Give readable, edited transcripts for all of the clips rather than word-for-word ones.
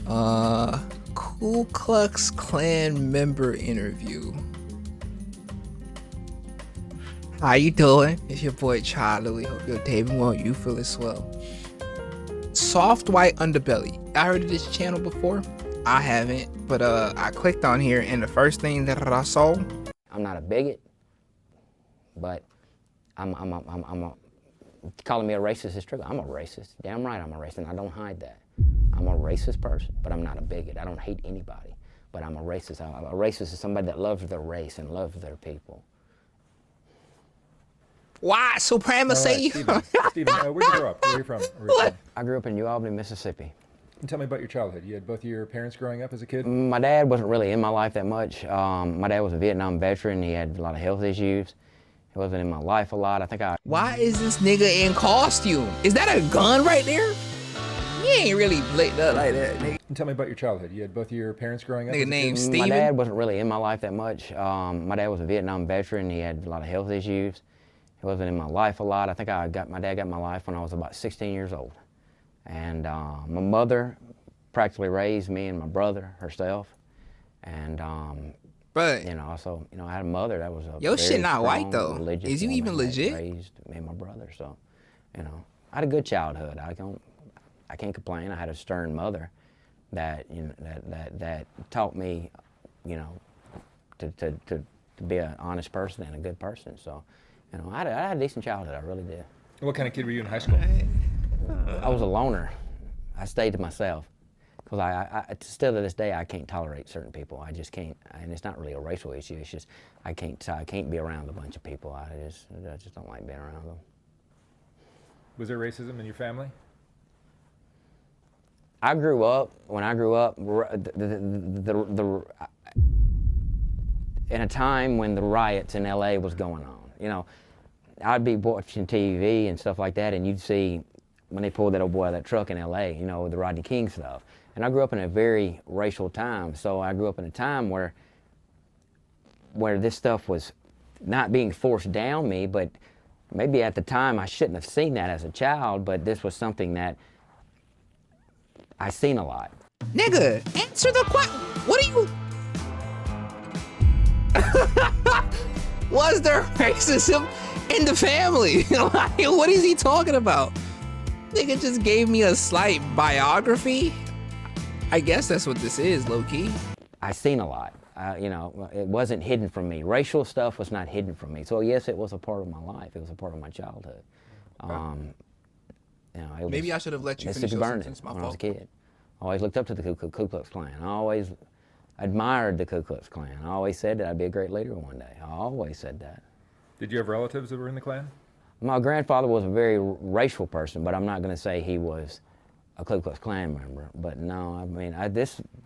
Ku Klux Klan member interview. How you doing? It's your boy Loui. Hope your day been well. You feel as well. Soft white underbelly. I heard of this channel before. I haven't, but I clicked on here and the first thing that I saw. I'm not a bigot, but I'm calling me a racist is true. I'm a racist. Damn right I'm a racist, and I don't hide that. I'm a racist person, but I'm not a bigot. I don't hate anybody, but I'm a racist. A racist is somebody that loves their race and loves their people. White supremacy. Right, Stephen, where'd you grow up? Where are you from? I grew up in New Albany, Mississippi. And tell me about your childhood. You had both of your parents growing up as a kid? My dad wasn't really in my life that much. My dad was a Vietnam veteran. He had a lot of health issues. He wasn't in my life a lot. Why is this nigga in costume? Is that a gun right there? He ain't really blicked up like that, nigga. And tell me about your childhood. You had both of your parents growing up Nigga as a named kid? Steven? My dad wasn't really in my life that much. My dad was a Vietnam veteran. He had a lot of health issues. He wasn't in my life a lot. My dad got in my life when I was about 16 years old. And my mother practically raised me and my brother herself. And But you know, also, I had a mother that was a your very shit not white strong, though. religious Is you woman even that legit? raised me and my brother, so I had a good childhood. I can't complain. I had a stern mother that that taught me, to be an honest person and a good person. So, I had a decent childhood. I really did. What kind of kid were you in high school? I was a loner. I stayed to myself. Because I still to this day, I can't tolerate certain people. I just can't, and it's not really a racial issue. It's just I can't be around a bunch of people. I just don't like being around them. Was there racism in your family? When I grew up, in a time when the riots in LA was going on. I'd be watching TV and stuff like that, and you'd see when they pulled that old boy out of that truck in LA, the Rodney King stuff. And I grew up in a very racial time, so I grew up in a time where this stuff was not being forced down me, but maybe at the time I shouldn't have seen that as a child, but this was something that I seen a lot. Nigga, answer the question. What are you? Was there racism in the family? Like, what is he talking about? Nigga just gave me a slight biography. I guess that's what this is, low-key. I seen a lot. It wasn't hidden from me. Racial stuff was not hidden from me. So yes, it was a part of my life. It was a part of my childhood. Maybe I should have let you finish your sentence. My when fault. I was a kid. I always looked up to the Ku Klux Klan. I always admired the Ku Klux Klan. I always said that I'd be a great leader one day. I always said that. Did you have relatives that were in the Klan? My grandfather was a very racial person, but I'm not going to say he was a Ku Klux Klan member. But no,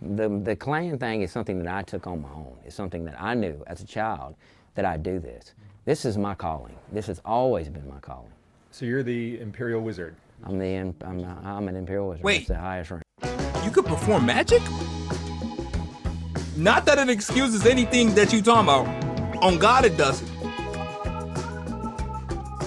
the Klan thing is something that I took on my own. It's something that I knew as a child that I'd do this. This is my calling. This has always been my calling. So you're the Imperial Wizard. I'm an Imperial Wizard. Wait. That's the highest rank. You could perform magic? Not that it excuses anything that you talking about. On God, it doesn't.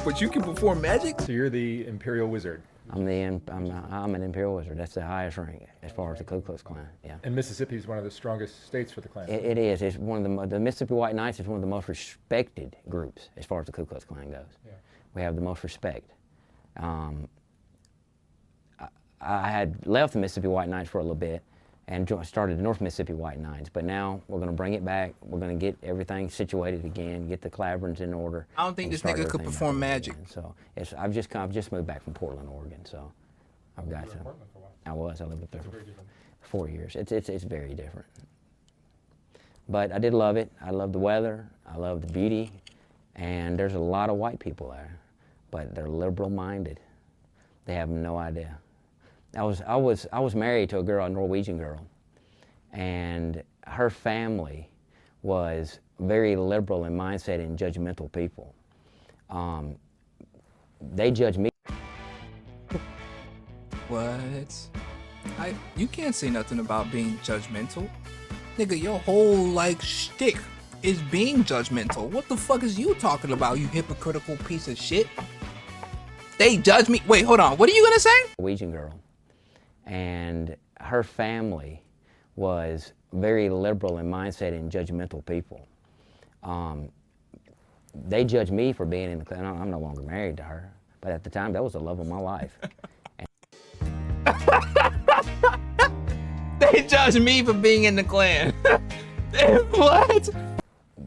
But you can perform magic? So you're the Imperial Wizard. I'm an Imperial Wizard. That's the highest rank as far as the Ku Klux Klan. Yeah. And Mississippi is one of the strongest states for the Klan. It is. It's one of the Mississippi White Knights is one of the most respected groups as far as the Ku Klux Klan goes. Yeah. We have the most respect. I had left the Mississippi White Knights for a little bit and started the North Mississippi White Knights, but now we're going to bring it back. We're going to get everything situated again, get the Claverins in order. I don't think this nigga could perform magic. Again. So I've just moved back from Portland, Oregon. So I've got to. I lived up there for 4 years. It's very different. But I did love it. I love the weather. I love the beauty, and there's a lot of white people there, but they're liberal-minded. They have no idea. I was married to a Norwegian girl, and her family was very liberal in mindset and judgmental people. They judge me. What? You can't say nothing about being judgmental. Nigga, your whole shtick is being judgmental. What the fuck is you talking about, you hypocritical piece of shit? They judge me. Wait, hold on. What are you gonna say? Norwegian girl. And her family was very liberal in mindset and judgmental people. They judged me for being in the Klan. I'm no longer married to her, but at the time, that was the love of my life. They judged me for being in the Klan. What?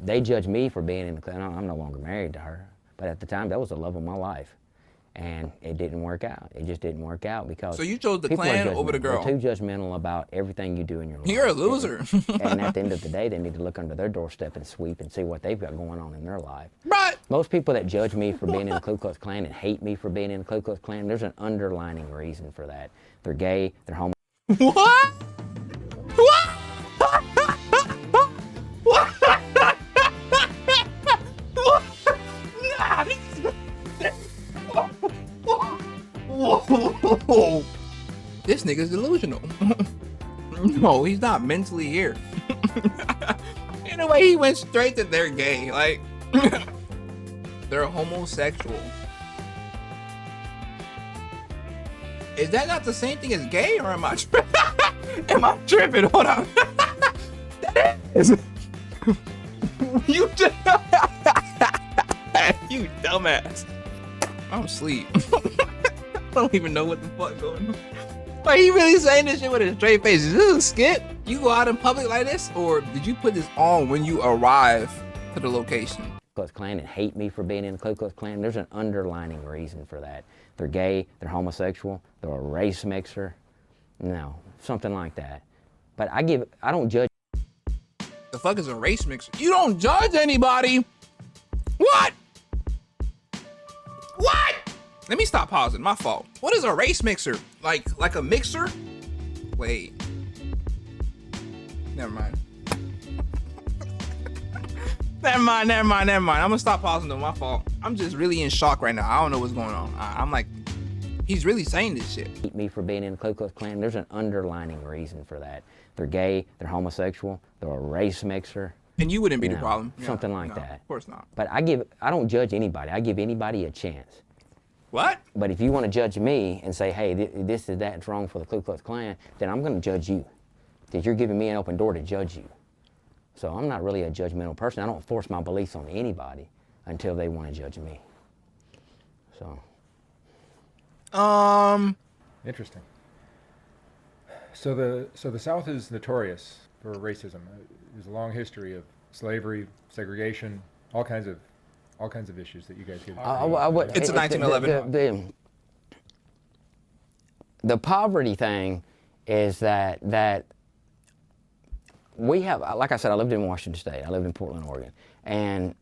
They judged me for being in the Klan. I'm no longer married to her, but at the time, that was the love of my life. And it didn't work out. It just didn't work out because. So you chose the people Klan are over the girl. They're too judgmental about everything you do in your life. You're a loser. And at the end of the day, they need to look under their doorstep and sweep and see what they've got going on in their life. Right. Most people that judge me for being in the Ku Klux Klan and hate me for being in the Ku Klux Klan, there's an underlining reason for that. They're gay, they're homo. What? What? What? Nah, Whoa. This nigga's delusional. No, he's not mentally here. In a way, he went straight to they're gay. Like, they're homosexual. Is that not the same thing as gay, or am I am I tripping? Hold on. That is. You just you dumbass. I'm asleep. I don't even know what the fuck going on. Like, he really saying this shit with a straight face. Is this a skit? You go out in public like this, or did you put this on when you arrive to the location? Ku Klux Klan and hate me for being in the Ku Klux Klan, there's an underlining reason for that. They're gay, they're homosexual, they're a race mixer, no, something like that. But I don't judge. The fuck is a race mixer? You don't judge anybody. What? What? Let me stop pausing. My fault. What is a race mixer? Like a mixer? Wait. Never mind. Never mind. I'm gonna stop pausing though. My fault. I'm just really in shock right now. I don't know what's going on. I'm like, he's really saying this shit. Hate me for being in the Ku Klux Klan, there's an underlining reason for that. They're gay, they're homosexual, they're a race mixer. And you wouldn't be the No, problem. something like that. Of course not. But I don't judge anybody. I give anybody a chance. What? But if you want to judge me and say, hey, this is that's wrong for the Ku Klux Klan, then I'm going to judge you. Because you're giving me an open door to judge you. So I'm not really a judgmental person. I don't force my beliefs on anybody until they want to judge me. So. Interesting. So the South is notorious for racism. There's a long history of slavery, segregation, all kinds of issues that you guys get. It's a 1911. The poverty thing is that we have, like I said, I lived in Washington State. I lived in Portland, Oregon, and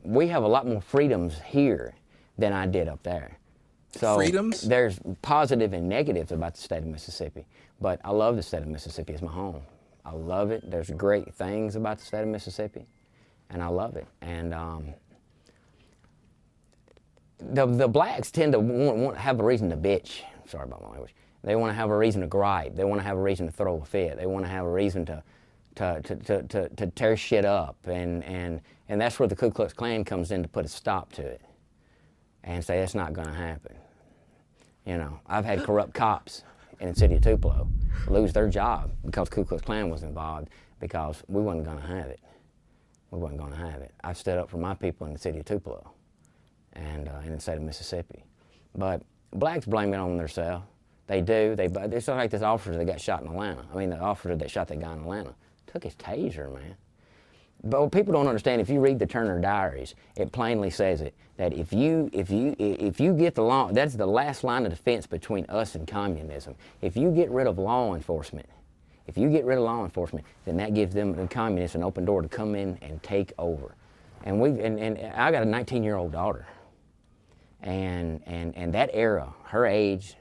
we have a lot more freedoms here than I did up there. So freedoms? There's positive and negatives about the state of Mississippi, but I love the state of Mississippi. It's my home. I love it. There's great things about the state of Mississippi, and I love it. And the blacks tend to want to have a reason to bitch. Sorry about my language. They want to have a reason to gripe. They want to have a reason to throw a fit. They want to have a reason to tear shit up. And that's where the Ku Klux Klan comes in to put a stop to it and say that's not going to happen. You know, I've had corrupt cops in the city of Tupelo lose their job because Ku Klux Klan was involved because we wasn't going to have it. We wasn't going to have it. I stood up for my people in the city of Tupelo and in the state of Mississippi. But blacks blame it on themselves. They do. It's like this officer that got shot in Atlanta. I mean, the officer that shot that guy in Atlanta took his taser, man. But what people don't understand, if you read the Turner Diaries, it plainly says it, that if you get the law, that's the last line of defense between us and communism. If you get rid of law enforcement, then that gives them, the communists, an open door to come in and take over. And I got a 19-year-old daughter. And that era, her age,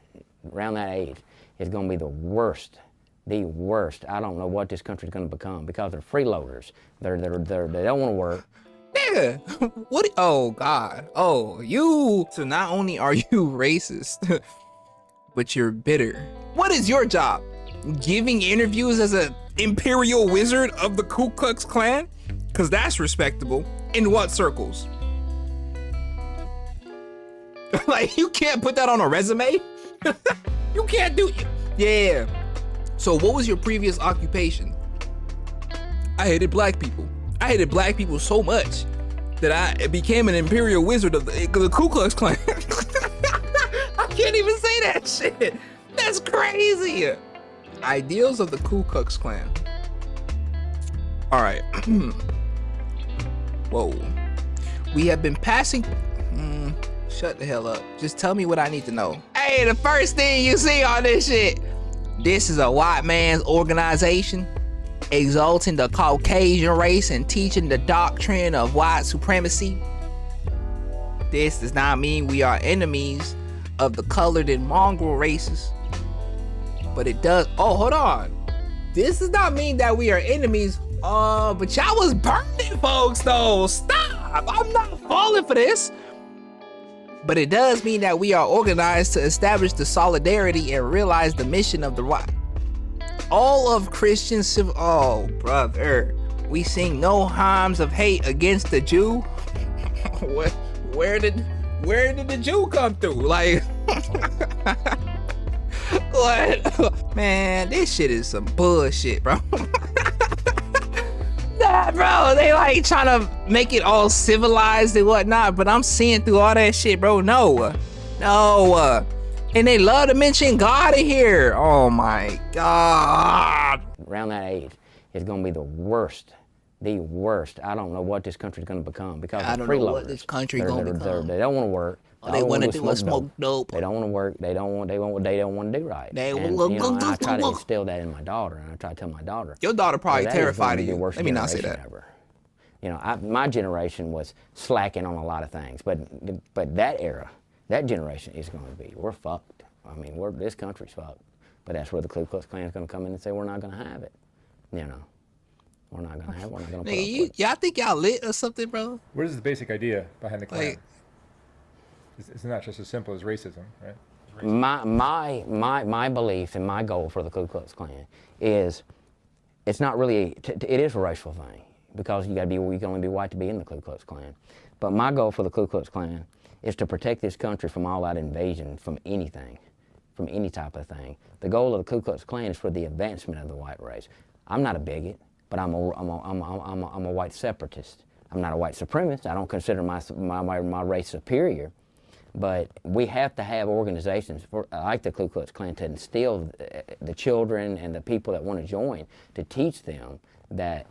around that age, is going to be the worst. I don't know what this country's going to become because they're freeloaders. They don't want to work. Nigga, what? Oh God. Oh, you. So not only are you racist, but you're bitter. What is your job? Giving interviews as an imperial wizard of the Ku Klux Klan? Cause that's respectable. In what circles? Like, you can't put that on a resume. You can't do. Yeah. So what was your previous occupation? I hated black people. I hated black people so much that I became an imperial wizard of the Ku Klux Klan. I can't even say that shit. That's crazy. Ideals of the Ku Klux Klan. All right. Whoa. We have been passing. Shut the hell up. Just tell me what I need to know. Hey, the first thing you see on this shit. This is a white man's organization exalting the Caucasian race and teaching the doctrine of white supremacy. This does not mean we are enemies of the colored and mongrel races, but it does. Oh, hold on. This does not mean that we are enemies. But y'all was burning folks though. Stop. I'm not falling for this. But it does mean that we are organized to establish the solidarity and realize the mission of the white. All of Christian civil. Oh, brother. We sing no hymns of hate against the Jew. Where did the Jew come through? Like, what? Man, this shit is some bullshit, bro. Nah, bro, they like trying to make it all civilized and whatnot, but I'm seeing through all that shit, bro. No. And they love to mention God in here. Oh my God. Around that age, it's gonna be the worst. I don't know what this country's gonna become because I of don't know freeloaders. what this country gonna become. They don't want to work. All they want to do is smoke dope. They don't want to work. They don't want to do right. I try to instill that in my daughter, and I try to tell my daughter. Your daughter probably terrified of you. Let me not say that. Ever. My generation was slacking on a lot of things, but that era, that generation is going to be. We're fucked. I mean, this country's fucked. But that's where the Ku Klux Klan is going to come in and say we're not going to have it. We're not going to have it. We're not going to put up with it. Y'all think y'all lit or something, bro? What is the basic idea behind the Klan? It's not just as simple as racism, right? My belief and my goal for the Ku Klux Klan is, it's not really, it is a racial thing because you can only be white to be in the Ku Klux Klan. But my goal for the Ku Klux Klan is to protect this country from all out invasion, from anything, from any type of thing. The goal of the Ku Klux Klan is for the advancement of the white race. I'm not a bigot, but I'm a white separatist. I'm not a white supremacist. I don't consider my race superior. But we have to have organizations like the Ku Klux Klan to instill the children and the people that want to join, to teach them that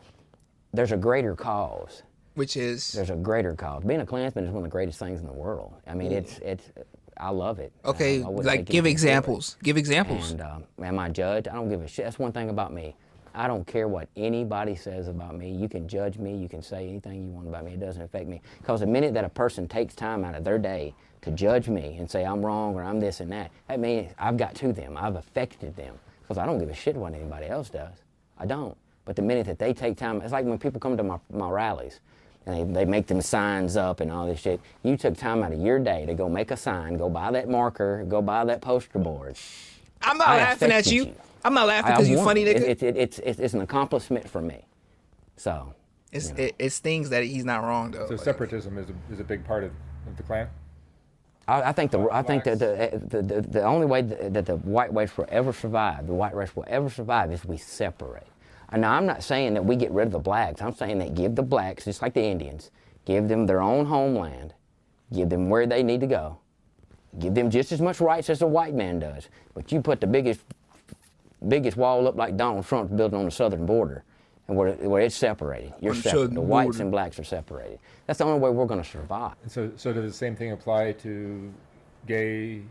there's a greater cause. Which is? There's a greater cause. Being a Klansman is one of the greatest things in the world. I mean, I love it. Okay, like give examples. Give examples. And am I judged? I don't give a shit. That's one thing about me. I don't care what anybody says about me. You can judge me. You can say anything you want about me. It doesn't affect me. Because the minute that a person takes time out of their day to judge me and say I'm wrong or I'm this and that means I've got to them. I've affected them. Because I don't give a shit what anybody else does. I don't. But the minute that they take time, it's like when people come to my rallies and they make them signs up and all this shit. You took time out of your day to go make a sign, go buy that marker, go buy that poster board. I'm not laughing at you. I'm not laughing because you're funny, nigga. It's an accomplishment for me. So it stings that he's not wrong though. So separatism is a big part of the Klan. I think that the only way that the white race will ever survive, is we separate. And now I'm not saying that we get rid of the blacks. I'm saying that give the blacks, just like the Indians, give them their own homeland, give them where they need to go, give them just as much rights as a white man does. But you put the biggest wall up like Donald Trump's building on the southern border, and where it's separated. You're separate. The whites and blacks are separated. That's the only way we're going to survive. And so does the same thing apply to gays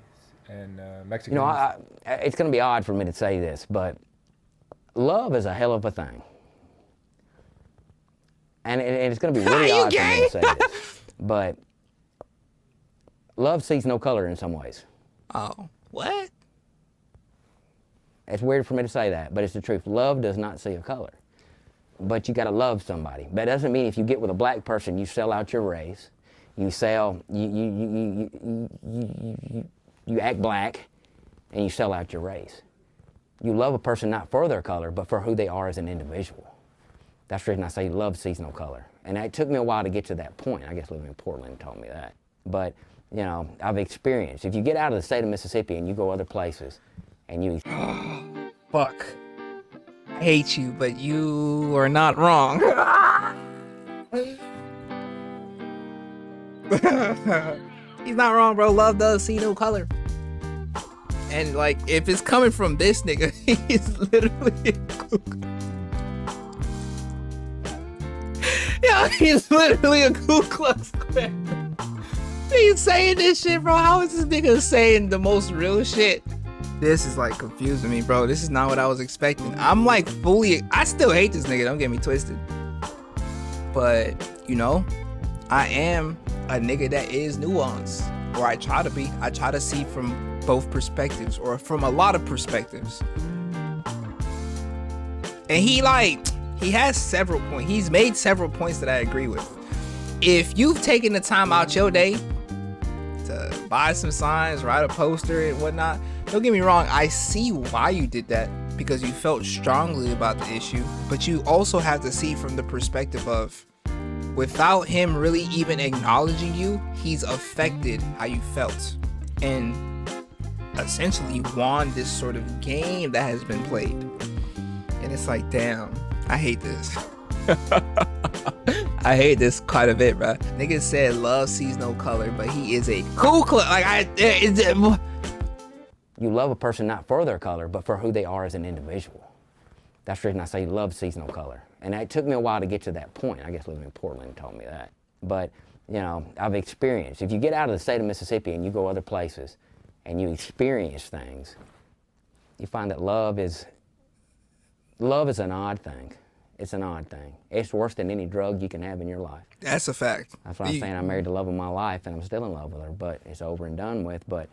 and Mexicans? It's going to be odd for me to say this, but love is a hell of a thing. And it's going to be really odd for me to say this, but love sees no color in some ways. Oh, what? It's weird for me to say that, but it's the truth. Love does not see a color. But you got to love somebody. That doesn't mean if you get with a black person, you sell out your race. You act black, and you sell out your race. You love a person not for their color, but for who they are as an individual. That's the reason I say love sees no color. And it took me a while to get to that point. I guess living in Portland taught me that. But, I've experienced. If you get out of the state of Mississippi and you go other places, and you... Fuck. hate you, but you are not wrong. He's not wrong, bro. Love does see no color. And like, if it's coming from this nigga, he's literally a kook. Yeah, he's literally a Ku Klux Klan. He's saying this shit, bro. How is this nigga saying the most real shit? This is like confusing me, bro. This is not what I was expecting. I'm like I still hate this nigga, don't get me twisted. But, you know, I am a nigga that is nuanced. Or I try to be. I try to see from both perspectives, or from a lot of perspectives. And he has several points. He's made several points that I agree with. If you've taken the time out your day to buy some signs, write a poster and whatnot, don't get me wrong, I see why you did that, because you felt strongly about the issue. But you also have to see from the perspective of, without him really even acknowledging you, he's affected how you felt. And essentially won this sort of game that has been played. And it's like, damn, I hate this. I hate this quite a bit, bro. Nigga said love sees no color, but he is a Ku Klux. You love a person not for their color, but for who they are as an individual. That's the reason I say love sees no color. And it took me a while to get to that point. I guess living in Portland taught me that. But, you know, I've experienced, if you get out of the state of Mississippi and you go other places and you experience things, you find that love is an odd thing. It's an odd thing. It's worse than any drug you can have in your life. That's a fact. That's what I'm saying. I married the love of my life, and I'm still in love with her, but it's over and done with. But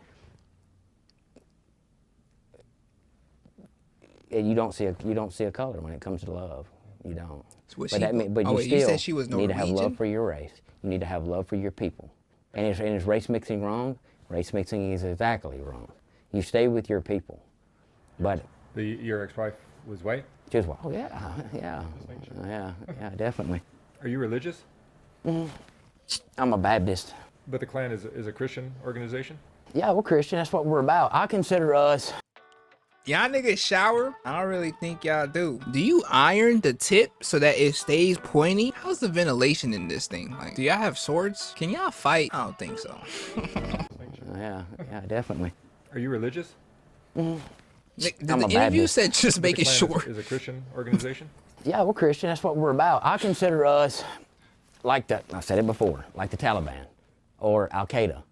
you don't see a color when it comes to love. You don't. But you still she was need to have Norwegian? love for your race. You need to have love for your people. And is race mixing wrong? Race mixing is exactly wrong. You stay with your people. But Your ex-wife was white? she was, oh yeah, definitely. Are you religious? I'm a Baptist. But the Klan is a Christian organization? Yeah, we're Christian. That's what we're about. I consider us. Y'all niggas shower? I don't really think y'all do. Do you iron the tip so that it stays pointy? How's the ventilation in this thing? Like, do y'all have swords? Can y'all fight? I don't think so. Yeah, definitely. Are you religious? The I'm a interview Baptist. said just But making the Klan sure. is a Christian organization? Yeah, we're Christian. That's what we're about. I consider us like I said it before, like the Taliban or Al Qaeda.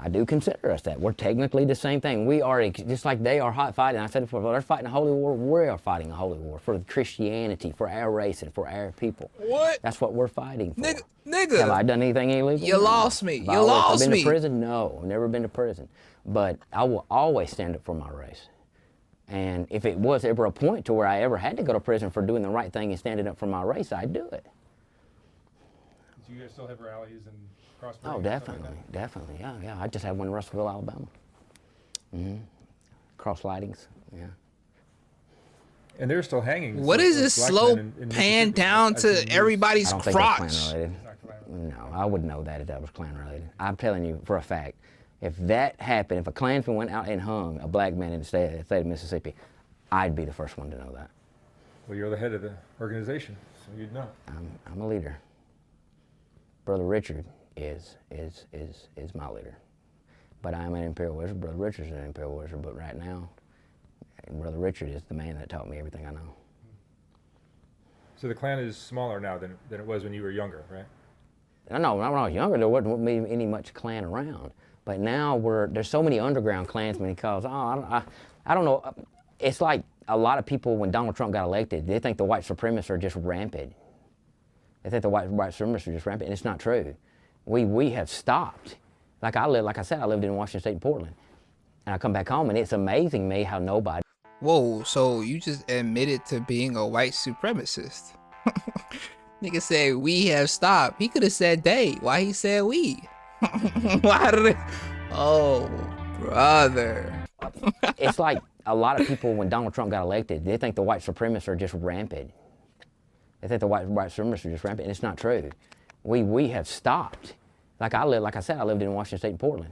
I do consider us that. We're technically the same thing. We are, just like they are hot fighting. I said it before, they're fighting a holy war. We are fighting a holy war for Christianity, for our race, and for our people. What? That's what we're fighting for. Nigga. Have I done anything illegal? You lost me. Have I You lost been me. to prison? No, I've never been to prison. But I will always stand up for my race. And if it was ever a point to where I ever had to go to prison for doing the right thing and standing up for my race, I'd do it. Do you guys still have rallies and cross? Oh, definitely. Yeah. I just had one in Russellville, Alabama. Cross lightings, yeah. And they're still hanging. What is this black slow men in pan Mississippi. down I've seen to news. everybody's I don't think that's Klan crotch? related. No, I wouldn't know that if that was Klan related. I'm telling you for a fact, if that happened, if a Klansman went out and hung a black man in the state of Mississippi, I'd be the first one to know that. Well, you're the head of the organization, so you'd know. I'm a leader. Brother Richard is my leader. But I'm an Imperial Wizard. Brother Richard's an Imperial Wizard. But right now, Brother Richard is the man that taught me everything I know. So the Klan is smaller now than it was when you were younger, right? No, when I was younger, there wasn't any much Klan around. But now there's so many underground Klansmen because, I don't know. It's like a lot of people, when Donald Trump got elected, they think the white supremacists are just rampant. They think the white supremacists are just rampant, and it's not true. We have stopped. Like I said, I lived in Washington State and Portland. And I come back home, and it's amazing me how nobody. Whoa, so you just admitted to being a white supremacist. Nigga said we have stopped. He could have said they. Why he said we? Why did it? Oh, brother. It's like a lot of people, when Donald Trump got elected, they think the white supremacists are just rampant. They think the white supremacists are just rampant, and it's not true. We have stopped. Like I said, I lived in Washington State and Portland.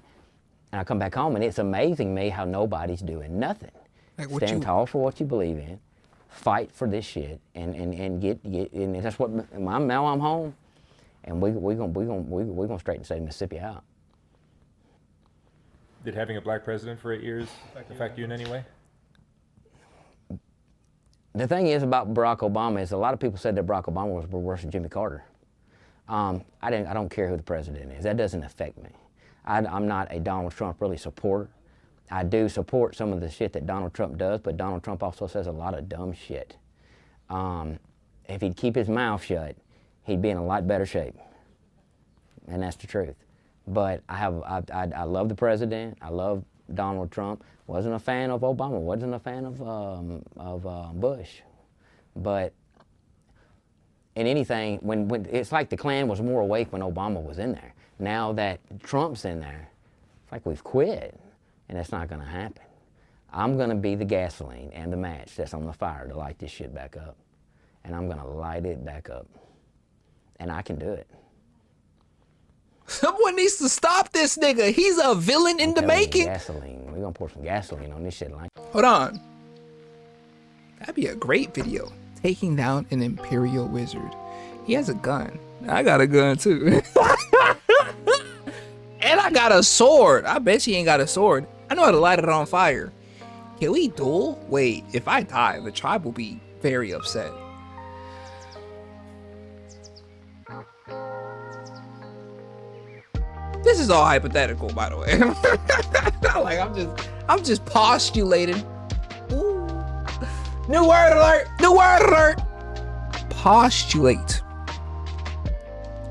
And I come back home, and it's amazing me how nobody's doing nothing. Like Stand tall for what you believe in. fight for this shit and get and that's what now I'm home, and we're gonna straighten the state of Mississippi out. Did having a black president for 8 years affect you in any way? The thing is about Barack Obama is a lot of people said that Barack Obama was worse than Jimmy Carter. I don't care who the president is. That doesn't affect me. I'm not a Donald Trump really supporter. I do support some of the shit that Donald Trump does, but Donald Trump also says a lot of dumb shit. If he'd keep his mouth shut, he'd be in a lot better shape. And that's the truth. But I love the president. I love Donald Trump. Wasn't a fan of Obama. Wasn't a fan of Bush. But in anything, when it's like the Klan was more awake when Obama was in there. Now that Trump's in there, it's like we've quit, and it's not going to happen. I'm going to be the gasoline and the match that's on the fire to light this shit back up, and I'm going to light it back up, and I can do it. Someone needs to stop this nigga. He's a villain in the making. Gasoline. We're going to pour some gasoline on this shit. Hold on. That'd be a great video. Taking down an Imperial wizard. He has a gun. I got a gun too. And I got a sword. I bet she ain't got a sword. I know how to light it on fire. Can we duel? Wait, if I die, the tribe will be very upset. This is all hypothetical, by the way. Like I'm just postulating. Ooh. New word alert! New word alert! Postulate.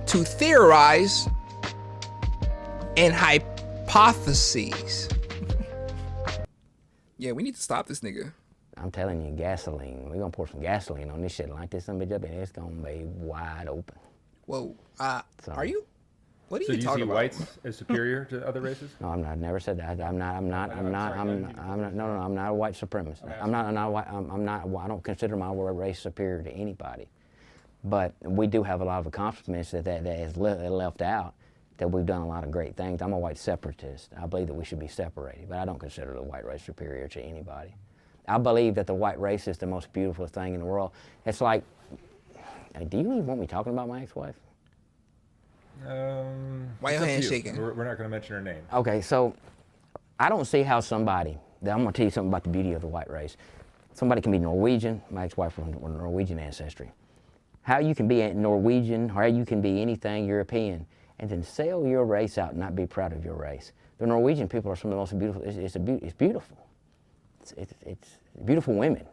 To theorize and hypotheses. Yeah, we need to stop this nigga. I'm telling you, gasoline. We're gonna pour some gasoline on this shit, light this bitch up, and it's gonna be wide open. Whoa, are you? What are So you do you talking see about? whites as superior to other races? No, I've never said that. I'm not a white supremacist. I don't consider my race superior to anybody. But we do have a lot of accomplishments that is left out, that we've done a lot of great things. I'm a white separatist. I believe that we should be separated, but I don't consider the white race superior to anybody. I believe that the white race is the most beautiful thing in the world. It's like, do you even want me talking about my ex-wife? Why your hand shaking? We're not going to mention her name. Okay, so I don't see how somebody, I'm going to tell you something about the beauty of the white race. Somebody can be Norwegian, my ex-wife from Norwegian ancestry. How you can be Norwegian, or how you can be anything European, and then sell your race out and not be proud of your race. The Norwegian people are some of the most beautiful, it's beautiful. It's beautiful women.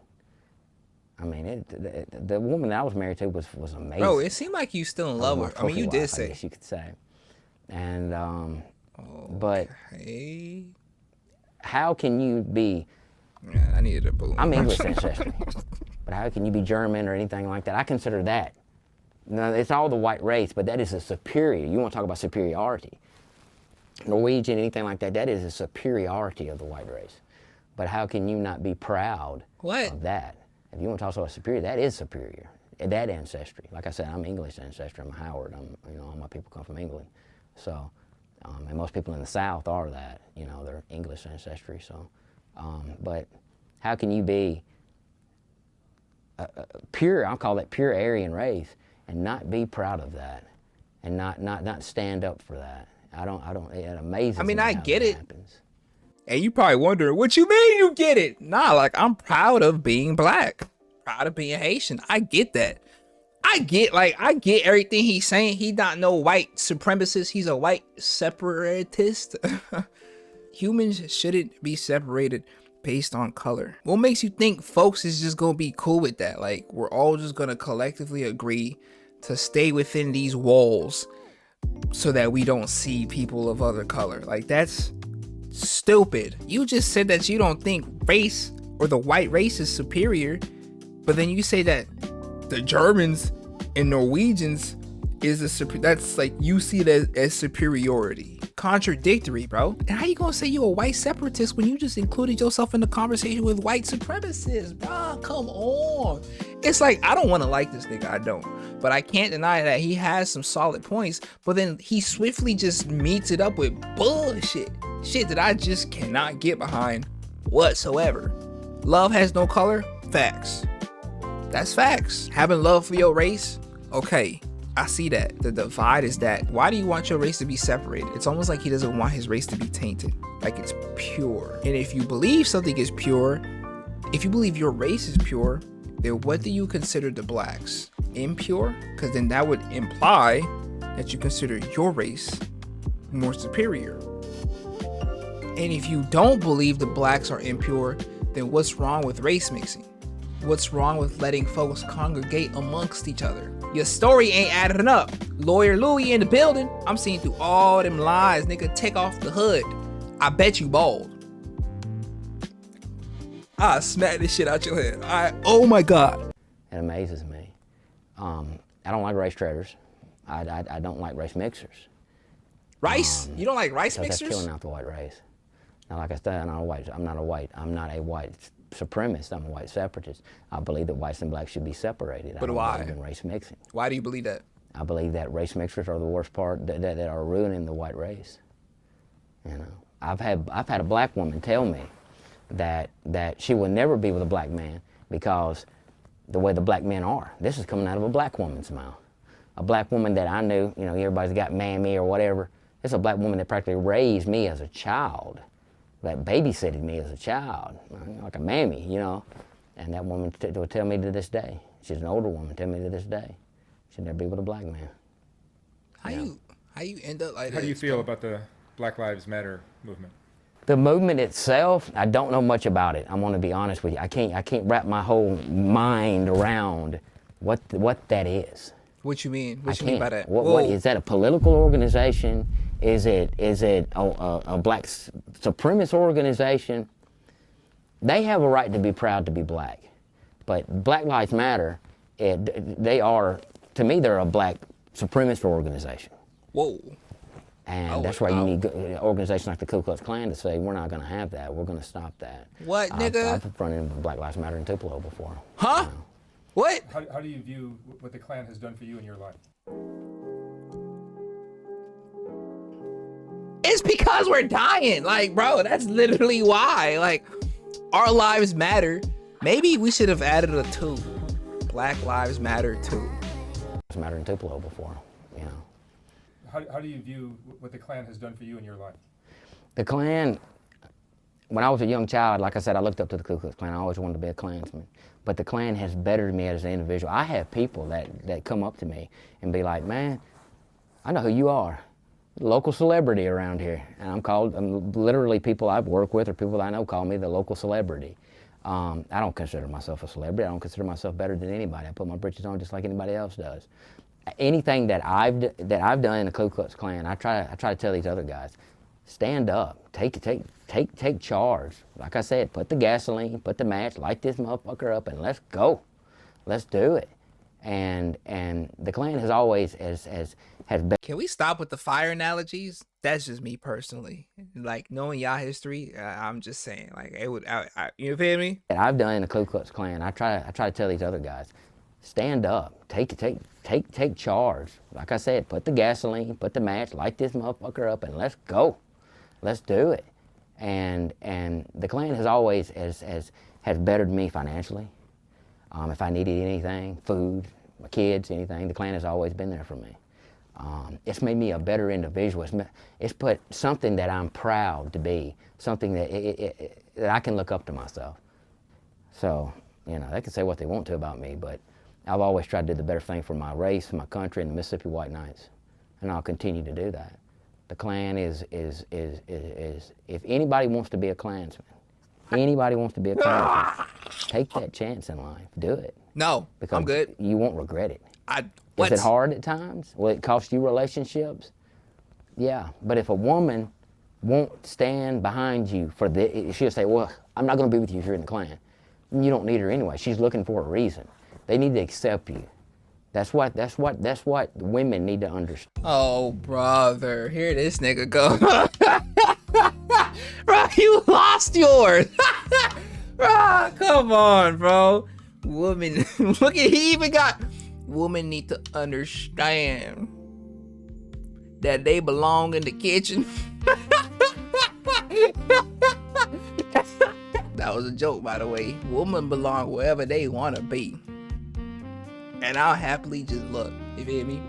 I mean, the woman that I was married to was amazing. Bro, it seemed like you still in love with her. I mean, you did say. I guess you could say. And, but how can you be... Yeah, I needed a balloon. I'm English ancestry. But how can you be German or anything like that? I consider that. No, it's all the white race, but that is a superior. You want to talk about superiority. Norwegian, anything like that, that is a superiority of the white race. But how can you not be proud of that? If you want to talk about superior, that is superior. That ancestry. Like I said, I'm English ancestry. I'm Howard. All my people come from England. So, and most people in the South are that. They're English ancestry. So, but how can you be pure? I'll call that pure Aryan race, and not be proud of that, and not stand up for that. I don't. It amazes me. I mean, I get it. Happens. And you probably wondering, what you mean you get it? Nah, like, I'm proud of being black. Proud of being Haitian. I get that. I get everything he's saying. He not no white supremacist. He's a white separatist. Humans shouldn't be separated based on color. What makes you think folks is just gonna be cool with that? Like, we're all just gonna collectively agree to stay within these walls so that we don't see people of other color. Like, that's stupid. You just said that you don't think race or the white race is superior, but then you say that the Germans and Norwegians is that's like, you see it as superiority. Contradictory, bro. And how you gonna say you a white separatist when you just included yourself in the conversation with white supremacists, bro? Come on. It's like, I don't want to like this nigga, I don't, but I can't deny that he has some solid points, but then he swiftly just meets it up with bullshit. Shit that I just cannot get behind whatsoever. Love has no color? Facts. That's facts. Having love for your race, okay, I see that. The divide is that, why do you want your race to be separated? It's almost like he doesn't want his race to be tainted, like it's pure. And if you believe something is pure, if you believe your race is pure, then what do you consider the blacks? Impure? Because then that would imply that you consider your race more superior. And if you don't believe the blacks are impure, then what's wrong with race mixing? What's wrong with letting folks congregate amongst each other? Your story ain't adding up. Lawyer Loui in the building. I'm seeing through all them lies, nigga. Take off the hood. I bet you bald. I smack this shit out your head. Oh my God. It amazes me. I don't like race traders. I don't like race mixers. Rice? You don't like rice That's mixers? killing out the white race. Now, like I said, I'm not a white supremacist. I'm a white separatist. I believe that whites and blacks should be separated. But I don't why? believe in race mixing. Why do you believe that? I believe that race mixers are the worst part that are ruining the white race. You know, I've had a black woman tell me that she will never be with a black man because the way the black men are. This is coming out of a black woman's mouth. A black woman that I knew, you know, everybody's got mammy or whatever. It's a black woman that practically raised me as a child, that babysitted me as a child, like a mammy, you know. And that woman will tell me to this day, she's an older woman, tell me to this day, she'll never be with a black man. How you end up like How do you feel about the Black Lives Matter movement? The movement itself, I don't know much about it. I'm going to be honest with you. I can't wrap my whole mind around what that is. What you mean? What you mean by that? What is that? A political organization? Is it a black supremacist organization? They have a right to be proud to be black, but Black Lives Matter, to me, they're a black supremacist organization. Whoa. And that's why you need an organization like the Ku Klux Klan to say, we're not going to have that. We're going to stop that. What, nigga? I've fronted Black Lives Matter in Tupelo before. Huh? You know. What? How do you view what the Klan has done for you in your life? It's because we're dying. Like, bro, that's literally why. Like, our lives matter. Maybe we should have added a 2. Black Lives Matter 2. Lives Matter in Tupelo before, you know. How do you view what the Klan has done for you in your life? The Klan, when I was a young child, like I said, I looked up to the Ku Klux Klan. I always wanted to be a Klansman. But the Klan has bettered me as an individual. I have people that come up to me and be like, man, I know who you are. Local celebrity around here. And literally people I've worked with or people that I know call me the local celebrity. I don't consider myself a celebrity. I don't consider myself better than anybody. I put my britches on just like anybody else does. Anything that I've done in the Ku Klux Klan, I try to tell these other guys, stand up, take charge. Like I said, put the gasoline, put the match, light this motherfucker up, and let's go. Let's do it. And the Klan has always has been. Can we stop with the fire analogies? That's just me personally. Like, knowing y'all history, I'm just saying, like, it would, you feel me? That I've done in the Ku Klux Klan, I try to tell these other guys, stand up, take charge. Like I said, put the gasoline, put the match, light this motherfucker up, and let's go. Let's do it. And the Klan has always has bettered me financially. If I needed anything, food, my kids, anything, the Klan has always been there for me. It's made me a better individual. It's put something that I'm proud to be, something that I can look up to myself. So, you know, they can say what they want to about me, but I've always tried to do the better thing for my race, my country, and the Mississippi White Knights, and I'll continue to do that. The Klan is if anybody wants to be a Klansman, take that chance in life, do it. No, because I'm good. You won't regret it. Is it hard at times? Will it cost you relationships? Yeah, but if a woman won't stand behind you she'll say, well, I'm not going to be with you if you're in the Klan. You don't need her anyway. She's looking for a reason. They need to accept you. That's what women need to understand. Oh, brother, here this nigga go. Bro, you lost yours. Bro, come on, bro. Woman, look at, he even got, women need to understand that they belong in the kitchen. That was a joke, by the way. Women belong wherever they want to be. And I'll happily just look. You feel me?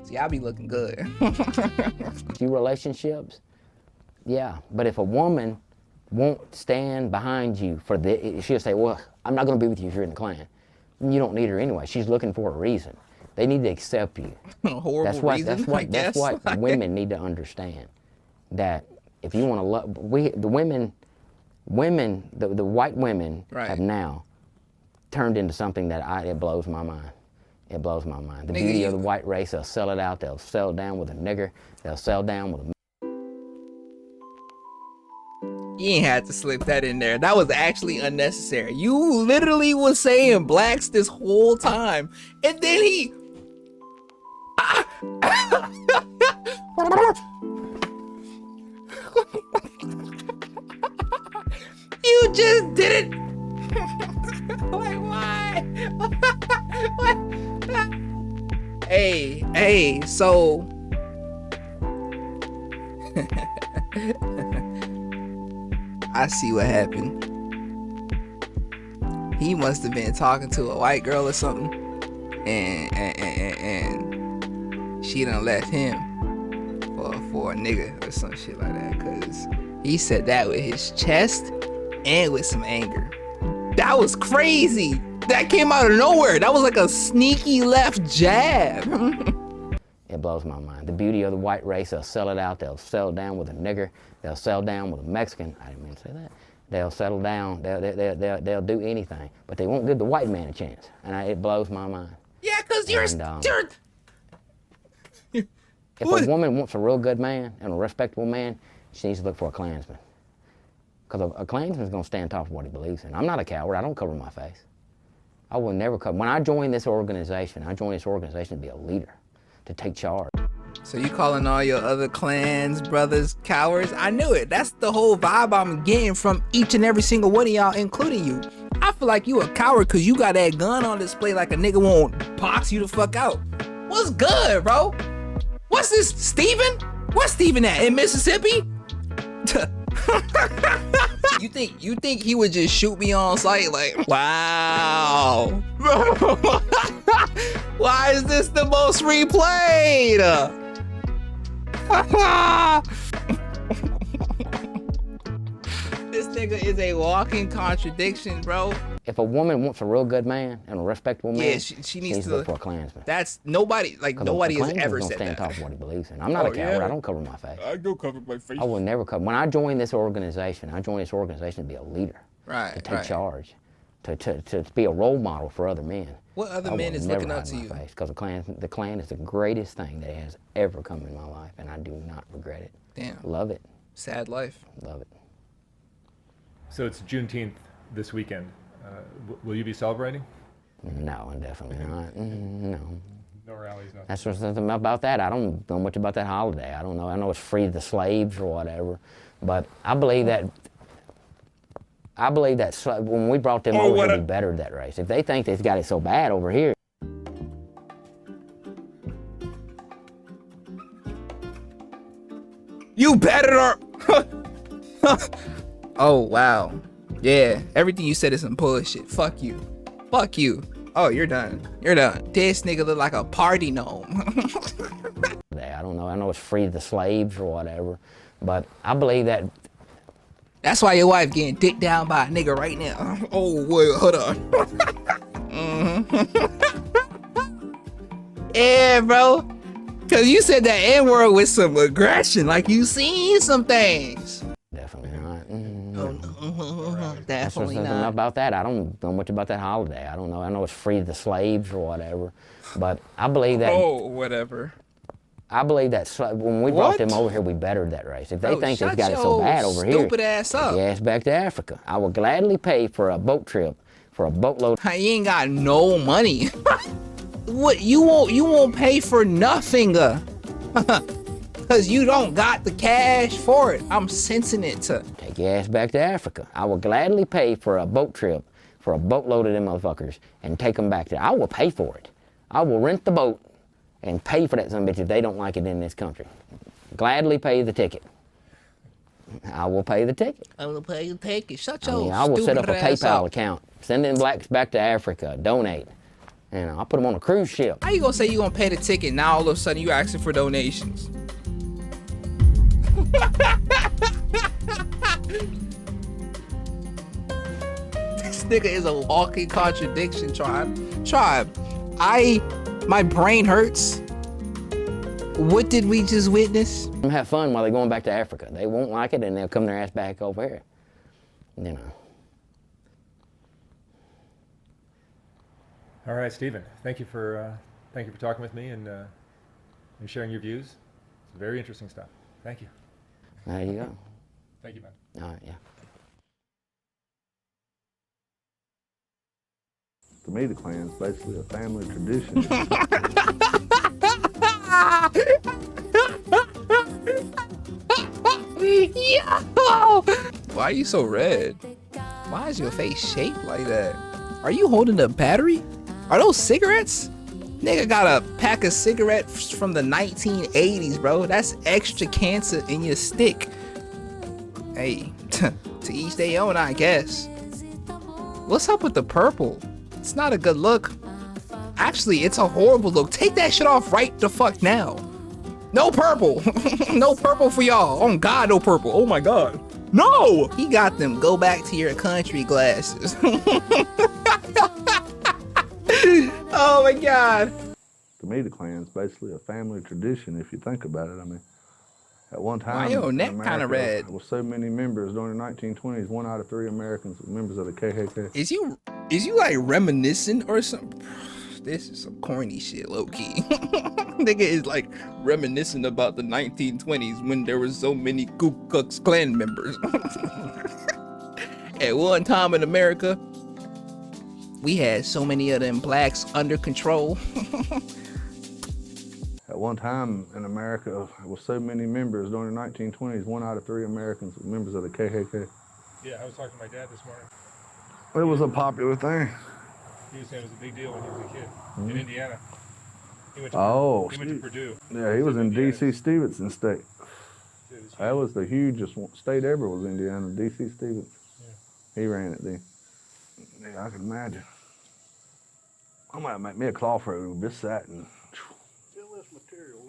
See, I'll be looking good. Few relationships, yeah. But if a woman won't stand behind you for she'll say, well, I'm not going to be with you if you're in the Klan. You don't need her anyway. She's looking for a reason. They need to accept you. Horrible reason, That's what women need to understand. That if you want to love, the white women have now turned into something that it blows my mind. It blows my mind. The beauty of the white race, they'll sell it out, they'll sell down with a nigger, they'll sell down with a... You ain't had to slip that in there. That was actually unnecessary. You literally was saying blacks this whole time. And then he... You just did it. Like, why? What? Hey, so I see what happened. He must have been talking to a white girl or something, and she done left him for a nigga or some shit like that, cause he said that with his chest and with some anger. That was crazy. That came out of nowhere. That was like a sneaky left jab. It blows my mind. The beauty of the white race, they'll sell it out, they'll sell down with a nigger, they'll sell down with a Mexican. I didn't mean to say that. They'll settle down, they'll do anything, but they won't give the white man a chance. And it blows my mind. Yeah, cause if a woman wants a real good man and a respectable man, she needs to look for a Klansman. Because a Klansman's gonna stand top of what he believes in. I'm not a coward, I don't cover my face. I will never cover. When I joined this organization, to be a leader, to take charge. So you calling all your other clans, brothers, cowards? I knew it. That's the whole vibe I'm getting from each and every single one of y'all, including you. I feel like you a coward because you got that gun on display like a nigga won't box you the fuck out. What's good, bro? What's this, Steven? Where's Steven at? In Mississippi? You think he would just shoot me on sight? Like, wow. Why is this the most replayed? This nigga is a walking contradiction, bro. If a woman wants a real good man and a respectable man, she needs to look for a Klansman. That's nobody has ever said stand that. top of what he believes in. I'm not a coward. I don't cover my face. I do cover my face. I will never cover. When I joined this organization, to be a leader, to take charge, to be a role model for other men. What other men is looking up to you? Because the Klan is the greatest thing that has ever come in my life, and I do not regret it. Damn. Love it. Sad life. Love it. So it's Juneteenth this weekend. Will you be celebrating? No, definitely not. No. No rallies, nothing. That's something about that. I don't know much about that holiday. I don't know. I know it's free the slaves or whatever, but I believe that when we brought them over here, we bettered that race. If they think they've got it so bad over here. You bettered our... Oh, wow. Yeah, everything you said is some bullshit. Fuck you. Fuck you. Oh, you're done. You're done. This nigga look like a party gnome. I don't know. I know it's free the slaves or whatever, but I believe that. That's why your wife getting dicked down by a nigga right now. Oh, wait, hold on. Yeah, bro. Cause you said that N-word with some aggression, like you seen some things. Definitely not. Definitely That's not. About that, I don't know much about that holiday. I don't know. I know it's free the slaves or whatever, but I believe that. Oh, whatever. I believe that when we brought them over here, we bettered that race. If they think they've got it so bad over here, stupid ass up. Take your ass back to Africa. I will gladly pay for a boat trip, for a boatload. You ain't got no money. What you won't pay for nothing, cause you don't got the cash for it. I'm sensing it to. Take your ass back to Africa. I will gladly pay for a boat trip, for a boatload of them motherfuckers, and take them back there. I will pay for it. I will rent the boat and pay for that son of a bitch if they don't like it in this country. Gladly pay the ticket. I will pay the ticket. I will pay the ticket. Shut I your mean, I will set up a stupid ass PayPal up. account, send them blacks back to Africa, donate. And I put them on a cruise ship. How you gonna say you gonna pay the ticket, now all of a sudden you asking for donations? This nigga is a walking contradiction, Tribe. My brain hurts. What did we just witness? Have fun while they're going back to Africa. They won't like it, and they'll come their ass back over here. You know. All right, Stephen. Thank you for talking with me and sharing your views. It's very interesting stuff. Thank you. There you go. Thank you, man. All right, yeah. To me, the Klan's basically a family tradition. Yo! Why are you so red? Why is your face shaped like that? Are you holding a battery? Are those cigarettes? Nigga got a pack of cigarettes from the 1980s, bro. That's extra cancer in your stick. Hey, to each their own, I guess. What's up with the purple? It's not a good look. Actually, it's a horrible look. Take that shit off right the fuck now. No purple. No purple for y'all. Oh God, no purple. Oh my God. No! He got them go back to your country glasses. Oh my God. To me, the Klan's basically a family tradition, if you think about it. I mean, at one time, Why your neck in kinda America, red? with so many members during the 1920s, 1 out of 3 Americans were members of the KKK. Is you like reminiscing or something? This is some corny shit, low key. Nigga is like reminiscing about the 1920s when there was so many Ku Klux Klan members. At one time in America, we had so many of them blacks under control. At one time in America, with so many members during the 1920s, 1 out of 3 Americans were members of the KKK. Yeah, I was talking to my dad this morning. It was a popular thing. He was saying it was a big deal when he was a kid in Indiana. He went to Purdue. Yeah, he was in D.C. Stevenson State. Dude, it's That was the hugest state ever, was Indiana, D.C. Stevenson. Yeah. He ran it then. Yeah, I can imagine. I might make me a cloth robe, this satin. Still less material.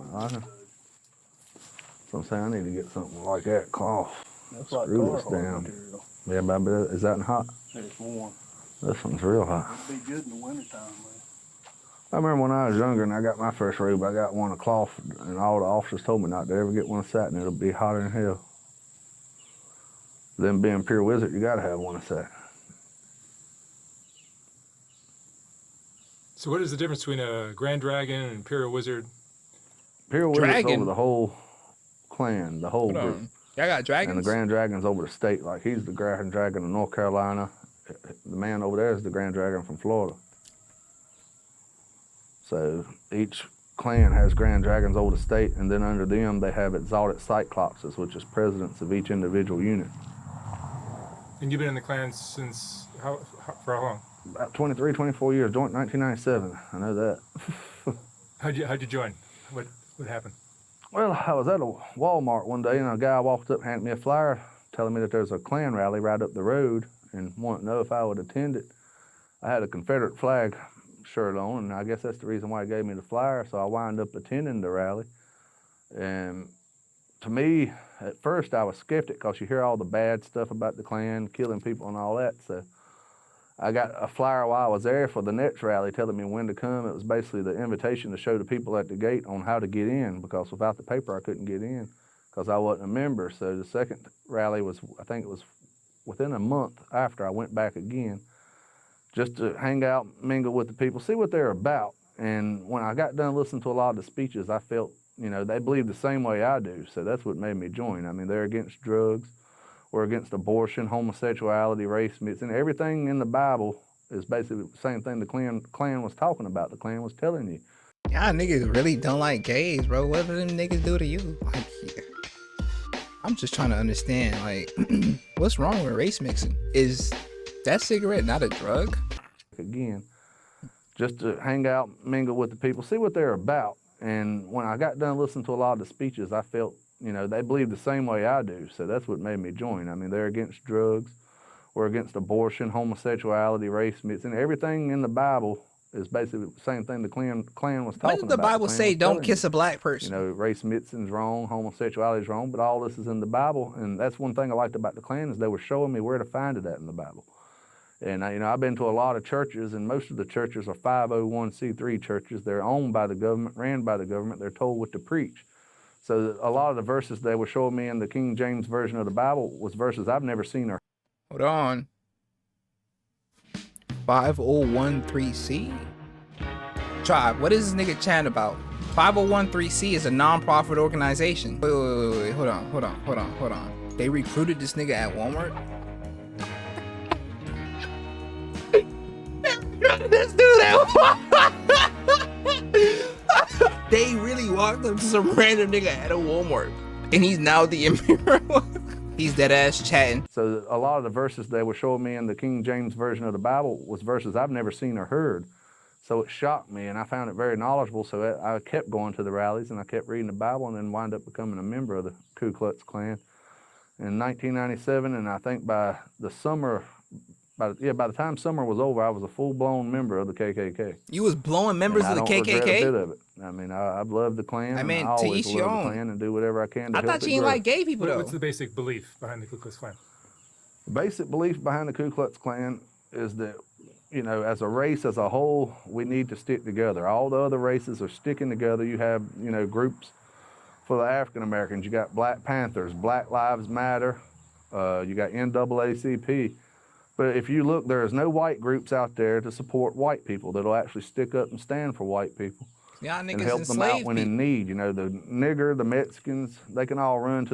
So I'm saying I need to get something like that, cloth. That's like Screw car this hard down. material. Yeah, baby, is that hot? It's warm. This one's real hot. It'd be good in the wintertime, man. I remember when I was younger and I got my first robe, I got one of cloth, and all the officers told me not to ever get one of satin. It'll be hotter than hell. Then being pure wizard, you gotta have one of satin. So what is the difference between a Grand Dragon and Imperial Wizard? Pure wizard's Dragon? over the whole clan, the whole Hold group. on. Y'all got dragons? And the Grand Dragon's over the state. Like, he's the Grand Dragon of North Carolina. The man over there is the Grand Dragon from Florida. So each clan has Grand Dragons over the state, and then under them they have exalted Cyclopses, which is presidents of each individual unit. And you've been in the clan since, for how long? About 23, 24 years, joined 1997. I know that. How'd you join? What happened? Well, I was at a Walmart one day, and a guy walked up and handed me a flyer telling me that there's a Klan rally right up the road and wanted to know if I would attend it. I had a Confederate flag shirt on, and I guess that's the reason why he gave me the flyer, so I wound up attending the rally. And to me, at first I was skeptic because you hear all the bad stuff about the Klan, killing people and all that, so I got a flyer while I was there for the next rally telling me when to come. It was basically the invitation to show the people at the gate on how to get in, because without the paper I couldn't get in because I wasn't a member. So the second rally was, I think it was within a month after I went back again, just to hang out, mingle with the people, see what they're about. And when I got done listening to a lot of the speeches, I felt, you know, they believe the same way I do. So that's what made me join. I mean, they're against drugs. We're against abortion, homosexuality, race mixing. Everything in the Bible is basically the same thing the Klan was talking about. The Klan was telling you. Y'all niggas really don't like gays, bro. What do them niggas do to you? Like, yeah. I'm just trying to understand, like, what's wrong with race mixing? Is that cigarette not a drug? Again, just to hang out, mingle with the people, see what they're about. And when I got done listening to a lot of the speeches, I felt, you know, they believe the same way I do. So that's what made me join. I mean, they're against drugs. We're against abortion, homosexuality, race mixing. Everything in the Bible is basically the same thing the Klan was talking about. When did the Bible say don't kiss a black You person? know, race mixing's wrong, homosexuality's wrong, but all this is in the Bible, and that's one thing I liked about the Klan is they were showing me where to find it at in the Bible. And you know, I've been to a lot of churches, and most of the churches are 501c3 churches. They're owned by the government, ran by the government. They're told what to preach. So a lot of the verses they were showing me in the King James version of the Bible was verses I've never seen or. Hold on. 5013C? Tribe, what is this nigga chatting about? 5013C is a non-profit organization. Wait, hold on. They recruited this nigga at Walmart? This dude at Walmart! They really walked up to some random nigga at a Walmart. And he's now the Imperial. He's dead ass chatting. So a lot of the verses they were showing me in the King James version of the Bible was verses I've never seen or heard. So it shocked me, and I found it very knowledgeable. So I kept going to the rallies, and I kept reading the Bible, and then wound up becoming a member of the Ku Klux Klan in 1997. And I think by the summer, by the time summer was over, I was a full-blown member of the KKK. You was blowing members of the KKK? I don't regret a bit of it. I mean, I've loved the Klan. I mean, and I to always each will your love the own. Klan and do whatever I can to I help thought it you didn't grow. like gay people, though. What's the basic belief behind the Ku Klux Klan? The basic belief behind the Ku Klux Klan is that, you know, as a race as a whole, we need to stick together. All the other races are sticking together. You have, you know, groups for the African Americans. You got Black Panthers, Black Lives Matter. You got NAACP. But if you look, there is no white groups out there to support white people that'll actually stick up and stand for white people Y'all and niggas help them out enslaved when people. in need. You know, the nigger, the Mexicans, they can all run to.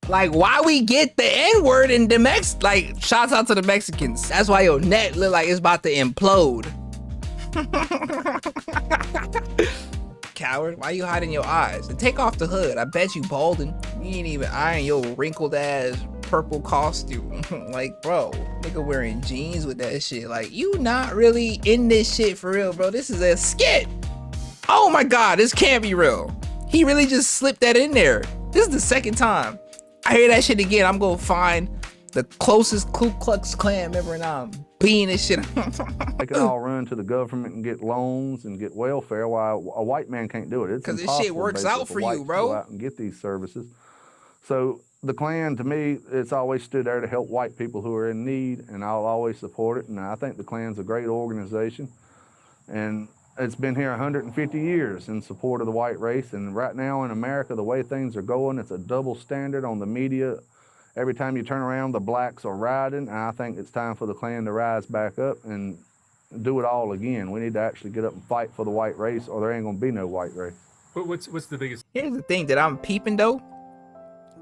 Like, why we get the N-word in the like, shouts out to the Mexicans. That's why your net look like it's about to implode. Coward, why you hiding your eyes? And take off the hood. I bet you balding. You ain't even iron your wrinkled ass purple costume. Like, bro, nigga wearing jeans with that shit. Like, you not really in this shit for real, bro. This is a skit. Oh my God, this can't be real. He really just slipped that in there. This is the second time. I hear that shit again, I'm gonna find the closest Ku Klux Klan member and I'm beating this shit. They can all run to the government and get loans and get welfare, while a white man can't do it. It's 'Cause this shit impossible, works basically, out for for you, whites to bro. go out and get these services. So the Klan, to me, it's always stood there to help white people who are in need, and I'll always support it. And I think the Klan's a great organization, and it's been here 150 years in support of the white race. And right now in America, the way things are going, it's a double standard on the media. Every time you turn around, the blacks are rioting, and I think it's time for the Klan to rise back up and do it all again. We need to actually get up and fight for the white race, or there ain't gonna be no white race. But what's the biggest? Here's the thing that I'm peeping though.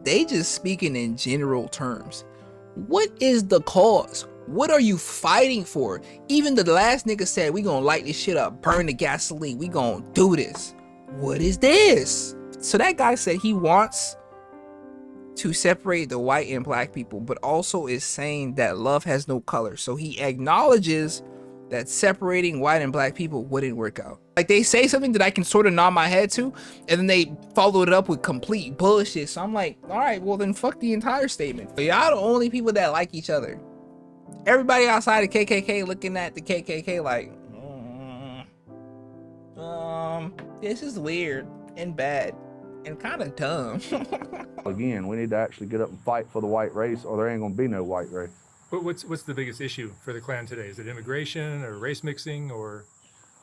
They just speaking in general terms. What is the cause? What are you fighting for? Even the last nigga said, we gonna light this shit up, burn the gasoline, we gonna do this. What is this? So that guy said he wants to separate the white and black people, but also is saying that love has no color. So he acknowledges that separating white and black people wouldn't work out. Like, they say something that I can sort of nod my head to, and then they follow it up with complete bullshit. So I'm like, all right, well then fuck the entire statement. Y'all the only people that like each other. Everybody outside the KKK looking at the KKK like, this is weird and bad and kind of dumb. Again, we need to actually get up and fight for the white race, or there ain't gonna be no white race. But what's the biggest issue for the Klan today? Is it immigration or race mixing or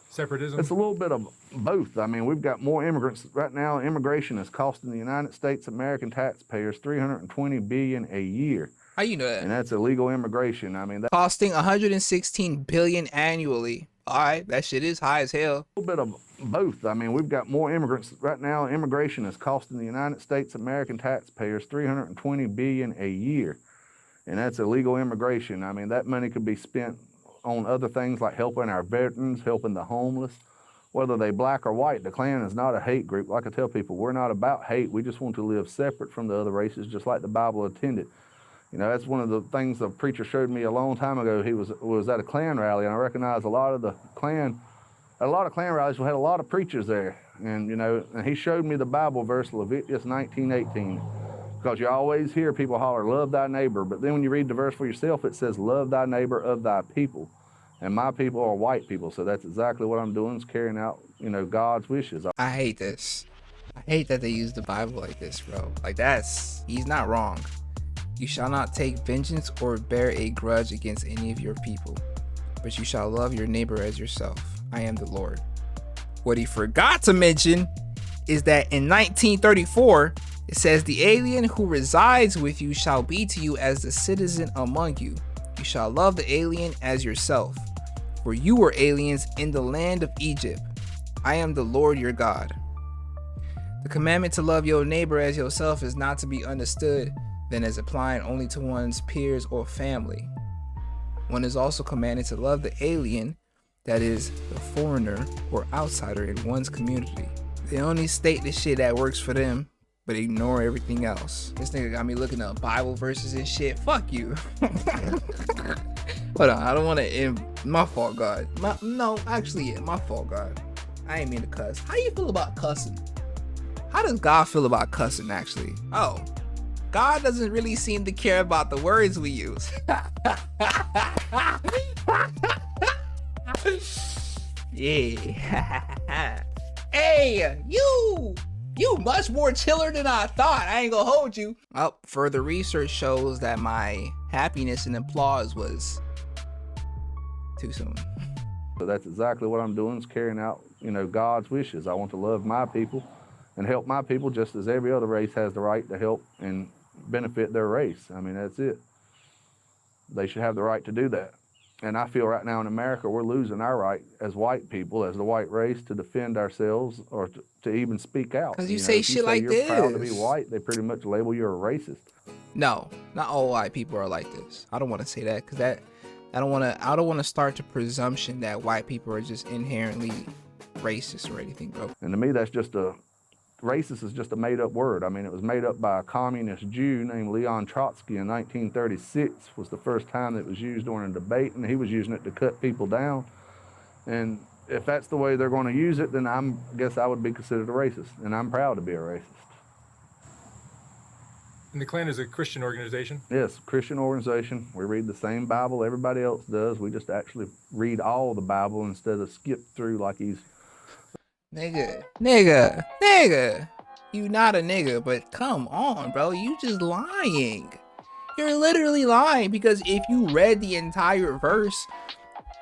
separatism? It's a little bit of both. I mean, we've got more immigrants right now. Immigration is costing the United States American taxpayers $320 billion a year, How you know that? and that's illegal immigration. I mean, that's Costing $116 billion annually. All right, that shit is high as hell. a little bit of both. I mean, we've got more immigrants right now. Immigration is costing the United States American taxpayers $320 billion a year, and that's illegal immigration. I mean, that money could be spent on other things like helping our veterans, helping the homeless, whether they black or white. The Klan is not a hate group. Like I tell people, we're not about hate. We just want to live separate from the other races, just like the Bible intended. You know, that's one of the things the preacher showed me a long time ago. He was at a Klan rally, and I recognized a lot of Klan rallies. We had a lot of preachers there, and you know, and he showed me the Bible verse, Leviticus 19:18. Because you always hear people holler, love thy neighbor. But then when you read the verse for yourself, it says, love thy neighbor of thy people. And my people are white people, so that's exactly what I'm doing, is carrying out, God's wishes. I hate this. I hate that they use the Bible like this, bro. Like, he's not wrong. You shall not take vengeance or bear a grudge against any of your people, but you shall love your neighbor as yourself. I am the Lord. What he forgot to mention is that in 1934, it says, the alien who resides with you shall be to you as the citizen among you. You shall love the alien as yourself, for you were aliens in the land of Egypt. I am the Lord your God. The commandment to love your neighbor as yourself is not to be understood then as applying only to one's peers or family. One is also commanded to love the alien, that is, the foreigner or outsider in one's community. They only state the shit that works for them, but ignore everything else. This nigga got me looking up Bible verses and shit. Fuck you. Hold on, I don't want to end. My fault, God. My fault, God. I ain't mean to cuss. How you feel about cussing? How does God feel about cussing, actually? Oh, God doesn't really seem to care about the words we use. Yeah. Hey, you much more chiller than I thought. I ain't gonna hold you. Oh, further research shows that my happiness and applause was too soon. So that's exactly what I'm doing, is carrying out, God's wishes. I want to love my people and help my people just as every other race has the right to help and benefit their race. I mean, that's it. They should have the right to do that. And I feel right now in America, we're losing our right as white people, as the white race, to defend ourselves or to even speak out. Because you say shit like this. If you're proud to be this. white, they pretty much label you a racist. No, not all white people are like this. I don't want to say that because I don't want to start the presumption that white people are just inherently racist or anything, bro. And to me, racist is just a made-up word. I mean, it was made up by a communist Jew named Leon Trotsky in 1936. Was the first time that it was used during a debate, and he was using it to cut people down. And if that's the way they're going to use it, then I guess I would be considered a racist, and I'm proud to be a racist. And the Klan is a Christian organization? Yes, Christian organization. We read the same Bible everybody else does. We just actually read all the Bible instead of skip through like he's... Nigga. You not a nigga, but come on, bro. You just lying. You're literally lying, because if you read the entire verse,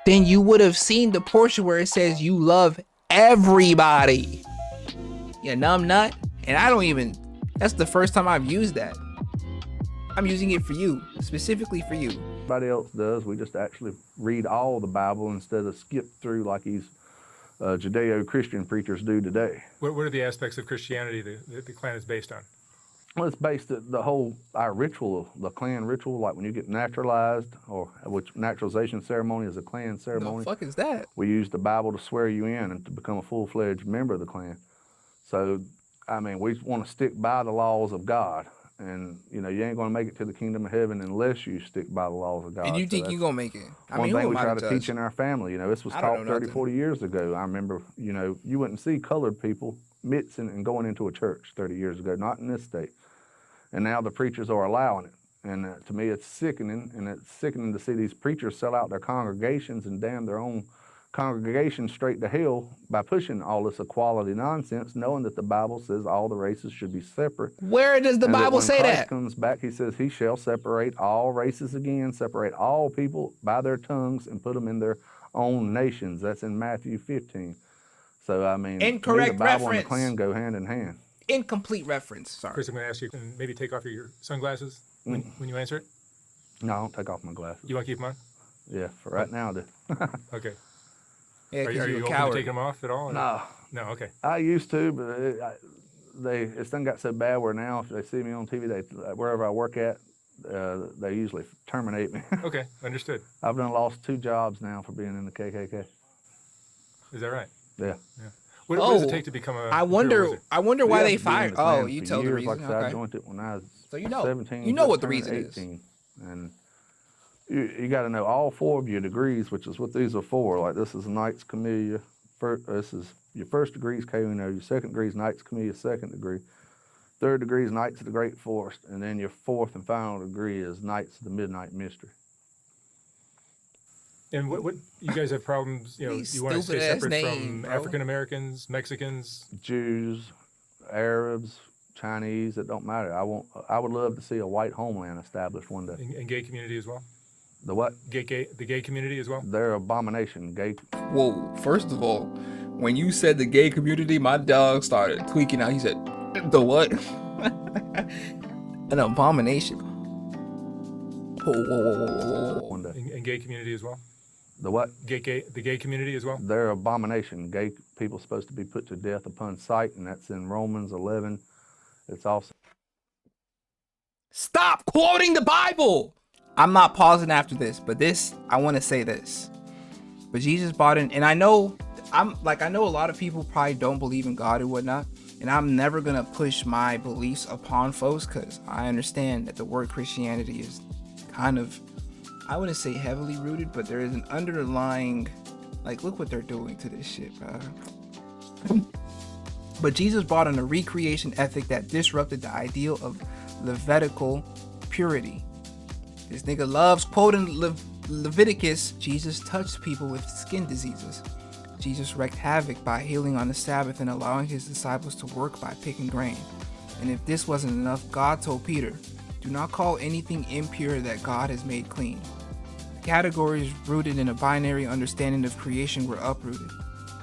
then you would have seen the portion where it says you love everybody. You numb nut. And that's the first time I've used that. I'm using it for you, specifically for you. Everybody else does. We just actually read all the Bible instead of skip through like these Judeo-Christian preachers do today. What are the aspects of Christianity that the Klan is based on? Well, it's based at our ritual, the Klan ritual, like when you get naturalized, or which naturalization ceremony is a Klan ceremony. What the fuck is that? We use the Bible to swear you in and to become a full-fledged member of the Klan. So, I mean, we want to stick by the laws of God. And, you ain't going to make it to the kingdom of heaven unless you stick by the laws of God. And you think you're going to make it? One thing we try to teach in our family, this was taught 30, 40 years ago. I remember, you wouldn't see colored people mixing and going into a church 30 years ago, not in this state. And now the preachers are allowing it. And to me, it's sickening. And it's sickening to see these preachers sell out their congregations and damn their own congregation straight to hell by pushing all this equality nonsense, knowing that the Bible says all the races should be separate. Where does the Bible say that? When Christ comes back, he says he shall separate all races again, separate all people by their tongues and put them in their own nations. That's in Matthew 15. So, I mean, incorrect the Bible reference. and the Klan go hand in hand. Incomplete reference, sorry. Chris, I'm going to ask you, can maybe take off your sunglasses when you answer it? No, I don't take off my glasses. You want to keep them on? Yeah, for right now, I do. Okay. Yeah, Are you open to taking them off at all? Or? No. No, okay. I used to, but it's done got so bad where now if they see me on TV, wherever I work at, they usually terminate me. Okay, understood. I've lost 2 jobs now for being in the KKK. Is that right? Yeah. What does it take to become a I wonder why they fired. Oh, you tell the reason. Like I said, okay. I joined it when I was so 17. You know what the reason 18. is. And you got to know all 4 of your degrees, which is what these are for. Like this is Knights Camellia. This is your first degree is Kano. Your second degree is Knights Camellia, second degree. Third degree is Knights of the Great Forest. And then your fourth and final degree is Knights of the Midnight Mystery. And what you guys have problems? You know, These you want to stay stupid-ass separate names, from bro. African Americans, Mexicans. Jews, Arabs, Chinese, it don't matter. I would love to see a white homeland established one day. And gay community as well. The what? The gay community as well. They're abomination. Gay. Whoa, first of all, when you said the gay community, my dog started tweaking out. He said, the what? An abomination. Whoa. One day. And gay community as well. The what? The gay community as well. They're abomination. Gay people supposed to be put to death upon sight, and that's in Romans 11. It's also. Stop quoting the Bible! I'm not pausing after this, but I want to say this. But Jesus brought in, and I know a lot of people probably don't believe in God and whatnot, and I'm never gonna push my beliefs upon folks because I understand that the word Christianity is kind of, I wouldn't say heavily rooted, but there is an underlying, like, look what they're doing to this shit, bro. But Jesus brought in a recreation ethic that disrupted the ideal of Levitical purity. This nigga loves quoting Leviticus. Jesus touched people with skin diseases. Jesus wreaked havoc by healing on the Sabbath and allowing his disciples to work by picking grain. And if this wasn't enough, God told Peter, do not call anything impure that God has made clean. The categories rooted in a binary understanding of creation were uprooted.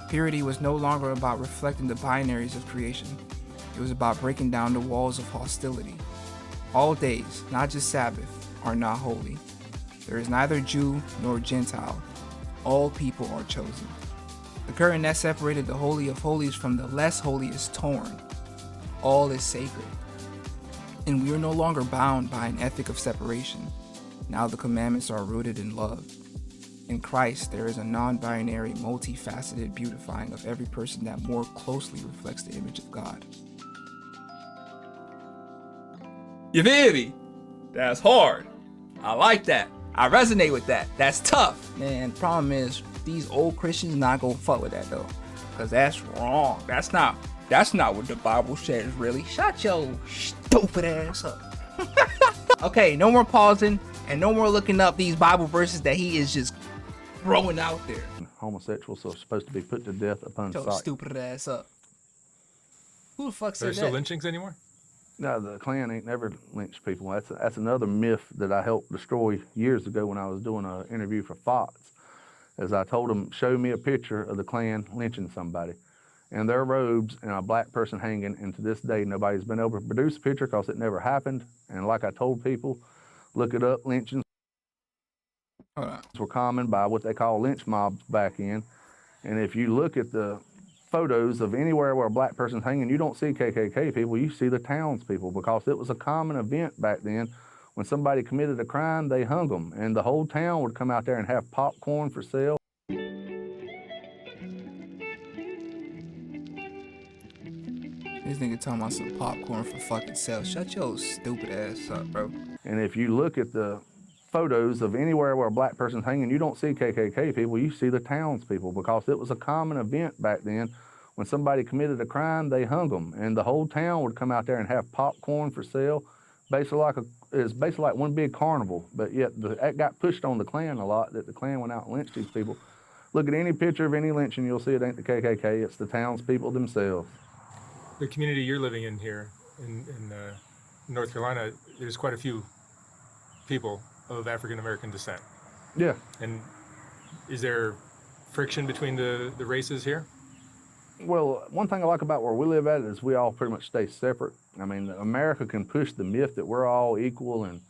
Purity was no longer about reflecting the binaries of creation. It was about breaking down the walls of hostility. All days, not just Sabbath, are not holy. There is neither Jew nor Gentile. All people are chosen. The curtain that separated the Holy of Holies from the less holy is torn. All is sacred. And we are no longer bound by an ethic of separation. Now the commandments are rooted in love. In Christ, there is a non-binary, multifaceted beautifying of every person that more closely reflects the image of God. You feel me? That's hard. I like that. I resonate with that. That's tough. Man, problem is, these old Christians not gonna fuck with that though. Cause that's wrong. That's not what the Bible says, really. Shut your stupid ass up. Okay, no more pausing and no more looking up these Bible verses that he is just throwing out there. Homosexuals are supposed to be put to death upon Shut your sight. stupid ass up. Who the fuck Are said there still that? lynchings anymore? No, the Klan ain't never lynched people. That's another myth that I helped destroy years ago when I was doing an interview for Fox. As I told them, show me a picture of the Klan lynching somebody. And their robes and a black person hanging, and to this day, nobody's been able to produce a picture because it never happened. And like I told people, look it up, lynchings were common by what they call lynch mobs back in. And if you look at the photos of anywhere where a black person's hanging, you don't see KKK people, you see the townspeople, because it was a common event back then. When somebody committed a crime, they hung them, and the whole town would come out there and have popcorn for sale. This nigga talking about some popcorn for fucking sale. Shut your stupid ass up, bro. And if you look at the photos of anywhere where a black person's hanging, you don't see KKK people, you see the townspeople, because it was a common event back then. When somebody committed a crime, they hung them, and the whole town would come out there and have popcorn for sale. Basically like one big carnival, but yet that got pushed on the Klan a lot, that the Klan went out and lynched these people. Look at any picture of any lynching, you'll see it ain't the KKK, it's the townspeople themselves. The community you're living in here in North Carolina, there's quite a few people of African American descent. Yeah. And is there friction between the races here? Well, one thing I like about where we live at is we all pretty much stay separate. I mean, America can push the myth that we're all equal and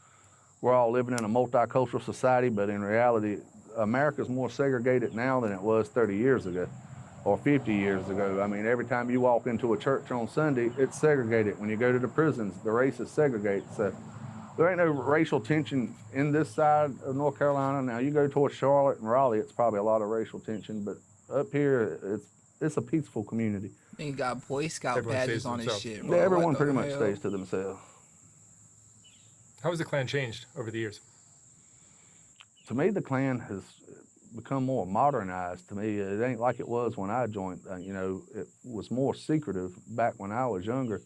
we're all living in a multicultural society, but in reality, America's more segregated now than it was 30 years ago or 50 years ago. I mean, every time you walk into a church on Sunday, it's segregated. When you go to the prisons, the race is segregated. So there ain't no racial tension in this side of North Carolina. Now, you go towards Charlotte and Raleigh, it's probably a lot of racial tension, but up here, it's a peaceful community. He got Boy Scout Everyone badges stays to on his themselves. shit, Yeah, bro. everyone What the pretty much hell? stays to themselves. How has the Klan changed over the years? To me, the Klan has become more modernized. To me, it ain't like it was when I joined. It was more secretive back when I was younger.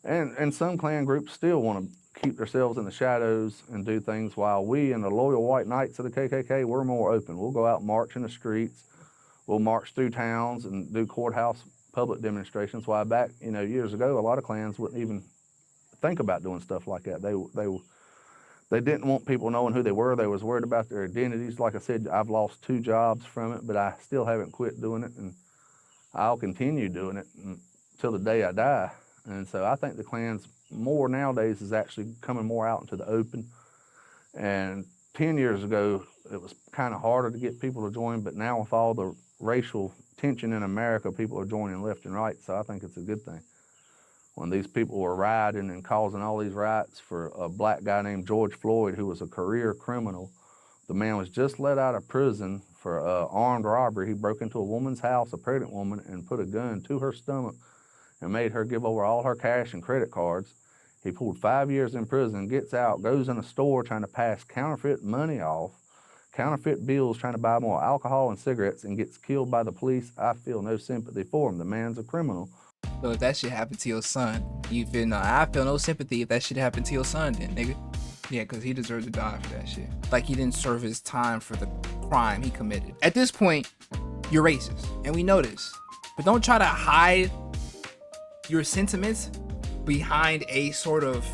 And some Klan groups still want to keep themselves in the shadows and do things, while we and the loyal white knights of the KKK, we're more open. We'll go out and march in the streets. We'll march through towns and do courthouse public demonstrations. Why back, years ago, a lot of clans wouldn't even think about doing stuff like that. They didn't want people knowing who they were. They was worried about their identities. Like I said, I've lost 2 jobs from it, but I still haven't quit doing it, and I'll continue doing it until the day I die. And so I think the clans more nowadays is actually coming more out into the open. And 10 years ago, it was kind of harder to get people to join, but now with all the racial tension in America, people are joining left and right, so I think it's a good thing. When these people were rioting and causing all these riots for a black guy named George Floyd, who was a career criminal, the man was just let out of prison for armed robbery. He broke into a woman's house, a pregnant woman, and put a gun to her stomach and made her give over all her cash and credit cards. He pulled 5 years in prison, gets out, goes in a store trying to pass counterfeit money off, counterfeit bills, trying to buy more alcohol and cigarettes, and gets killed by the police. I feel no sympathy for him. The man's a criminal. So if that shit happened to your son, you feel no, I feel no sympathy if that shit happened to your son then, nigga. Yeah, because he deserves to die for that shit. Like he didn't serve his time for the crime he committed. At this point, you're racist, and we know this. But don't try to hide your sentiments behind a sort of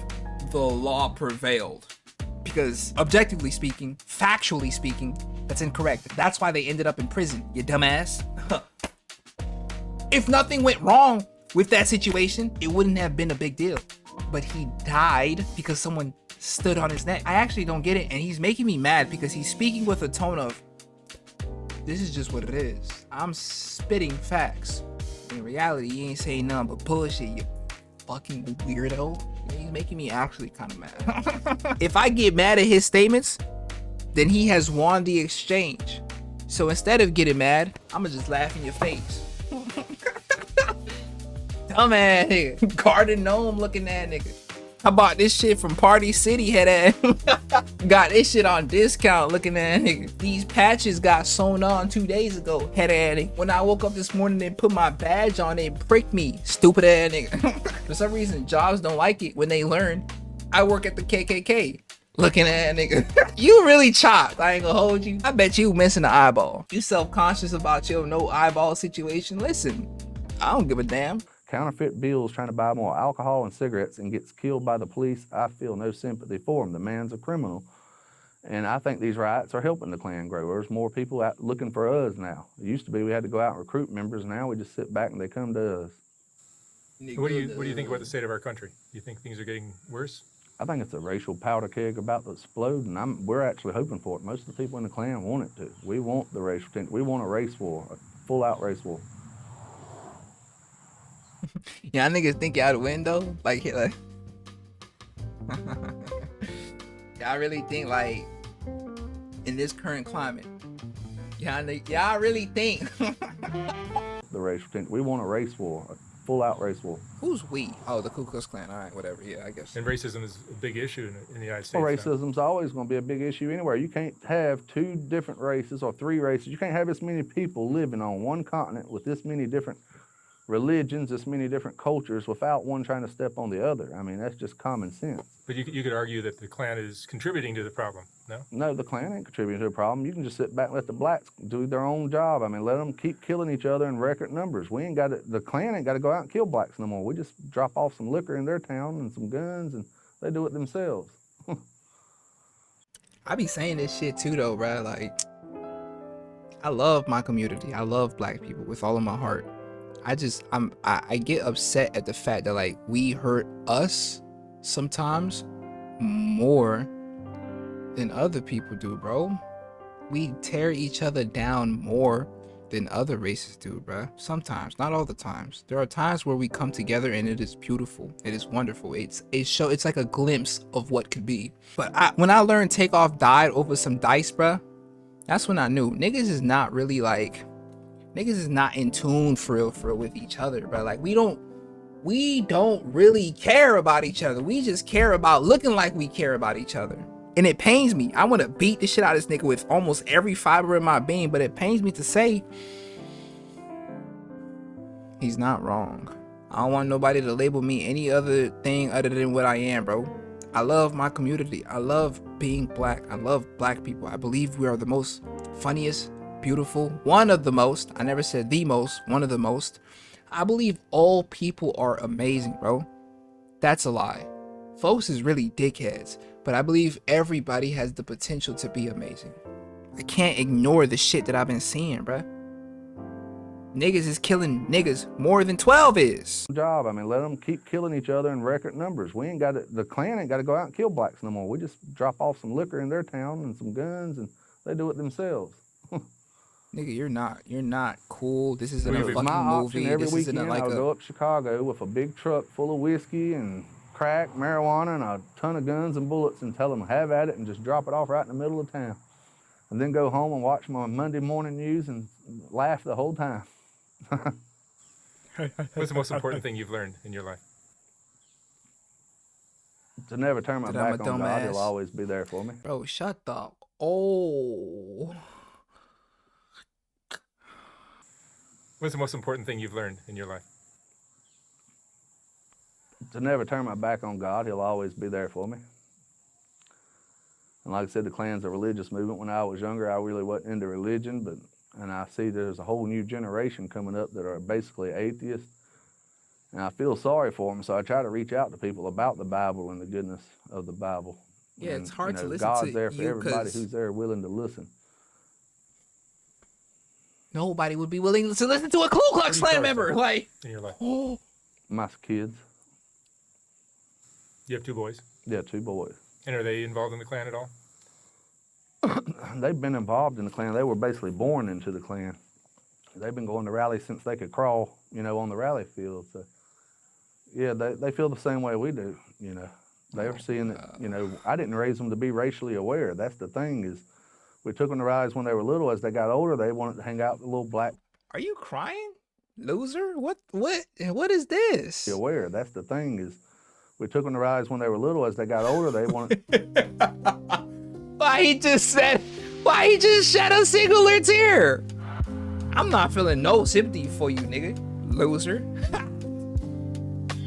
the law prevailed. Because objectively speaking, factually speaking, that's incorrect. That's why they ended up in prison, you dumbass. If nothing went wrong with that situation, it wouldn't have been a big deal. But he died because someone stood on his neck. I actually don't get it, and he's making me mad because he's speaking with a tone of, this is just what it is. I'm spitting facts. In reality, he ain't saying nothing but bullshit, you fucking weirdo. He's making me actually kind of mad. If I get mad at his statements, then he has won the exchange. So instead of getting mad, I'ma just laugh in your face. Dumbass nigga. Garden gnome looking at nigga. I bought this shit from Party City, head ass. Got this shit on discount, looking at nigga. These patches got sewn on 2 days ago, head ass nigga. When I woke up this morning and put my badge on, it pricked me, stupid ass nigga. For some reason, jobs don't like it when they learn I work at the KKK. Looking at nigga. You really chopped, I ain't gonna hold you. I bet you missing an eyeball. You self-conscious about your no eyeball situation? Listen, I don't give a damn. Counterfeit bills, trying to buy more alcohol and cigarettes, and gets killed by the police. I feel no sympathy for him. The man's a criminal. And I think these riots are helping the clan grow. There's more people out looking for us now. It used to be we had to go out and recruit members. Now we just sit back and they come to us. What do you think about the state of our country? Do you think things are getting worse? I think it's a racial powder keg about to explode, and we're actually hoping for it. Most of the people in the clan want it to. We want the racial tension. We want a race war, a full-out race war. Y'all niggas think y'all the window? Like y'all really think like in this current climate, y'all really think the racial tension. We want a race war, a full-out race war. Who's we? Oh, the Ku Klux Klan. All right, whatever. Yeah, I guess. And racism is a big issue in the United States. Well, racism's always going to be a big issue anywhere. You can't have 2 different races or 3 races. You can't have this many people living on one continent with this many different religions, this many different cultures, without one trying to step on the other. I mean, that's just common sense. But you could argue that the Klan is contributing to the problem, no? No, the Klan ain't contributing to the problem. You can just sit back and let the blacks do their own job. I mean, let them keep killing each other in record numbers. We ain't got to, the Klan ain't got to go out and kill blacks no more. We just drop off some liquor in their town and some guns, and they do it themselves. I be saying this shit too, though, bro. Like, I love my community. I love black people with all of my heart. I get upset at the fact that like we hurt us sometimes more than other people do, bro. We tear each other down more than other races do, bro. Sometimes, not all the times. There are times where we come together and it is beautiful. It is wonderful. It's like a glimpse of what could be. But when I learned Takeoff died over some dice, bro, that's when I knew niggas is not really like. Niggas is not in tune for real with each other, bro. Like we don't really care about each other. We just care about looking like we care about each other. And it pains me. I want to beat the shit out of this nigga with almost every fiber in my being, but it pains me to say he's not wrong. I don't want nobody to label me any other thing other than what I am, bro. I love my community. I love being black. I love black people. I believe we are the most funniest, beautiful, one of the most. I never said the most, one of the most. I believe all people are amazing, bro. That's a lie. Folks is really dickheads, but I believe everybody has the potential to be amazing. I can't ignore the shit that I've been seeing, bruh. Niggas is killing niggas more than 12 is. Job. I mean, let them keep killing each other in record numbers. We ain't got to, the Klan ain't got to go out and kill blacks no more. We just drop off some liquor in their town and some guns, and they do it themselves. Nigga, you're not cool. This isn't a It's fucking My option movie. every This isn't weekend. like I'll a. go up Chicago with a big truck full of whiskey and crack, marijuana, and a ton of guns and bullets, and tell them have at it, and just drop it off right in the middle of town, and then go home and watch my Monday morning news and laugh the whole time. What's the most important thing you've learned in your life? To never turn my That I'm a back on God, He'll dumbass. always be there for me. Bro, shut the. Oh. What's the most important thing you've learned in your life? To never turn my back on God, He'll always be there for me. And like I said, the Klan's a religious movement. When I was younger, I really wasn't into religion, and I see there's a whole new generation coming up that are basically atheists. And I feel sorry for them, so I try to reach out to people about the Bible and the goodness of the Bible. Yeah, And, it's hard to listen God's to there for you everybody 'cause who's there willing to listen. nobody would be willing to listen to a Ku Klux Klan member. Like, In your life? oh. My kids, You have 2 boys. yeah, 2 boys. And are they involved in the Klan at all? They've been involved in the Klan. They were basically born into the Klan. They've been going to rallies since they could crawl, on the rally field. So, yeah, they feel the same way we do, They're seeing that, I didn't raise them to be racially aware. That's the thing is, we took them to rallies when they were little. As they got older, they wanted to hang out with little black Are you crying? Loser? What is this? aware. That's the thing is, we took them to rallies when they were little. As they got older, they wanted. Why he just shed a singular tear? I'm not feeling no sympathy for you, nigga. Loser.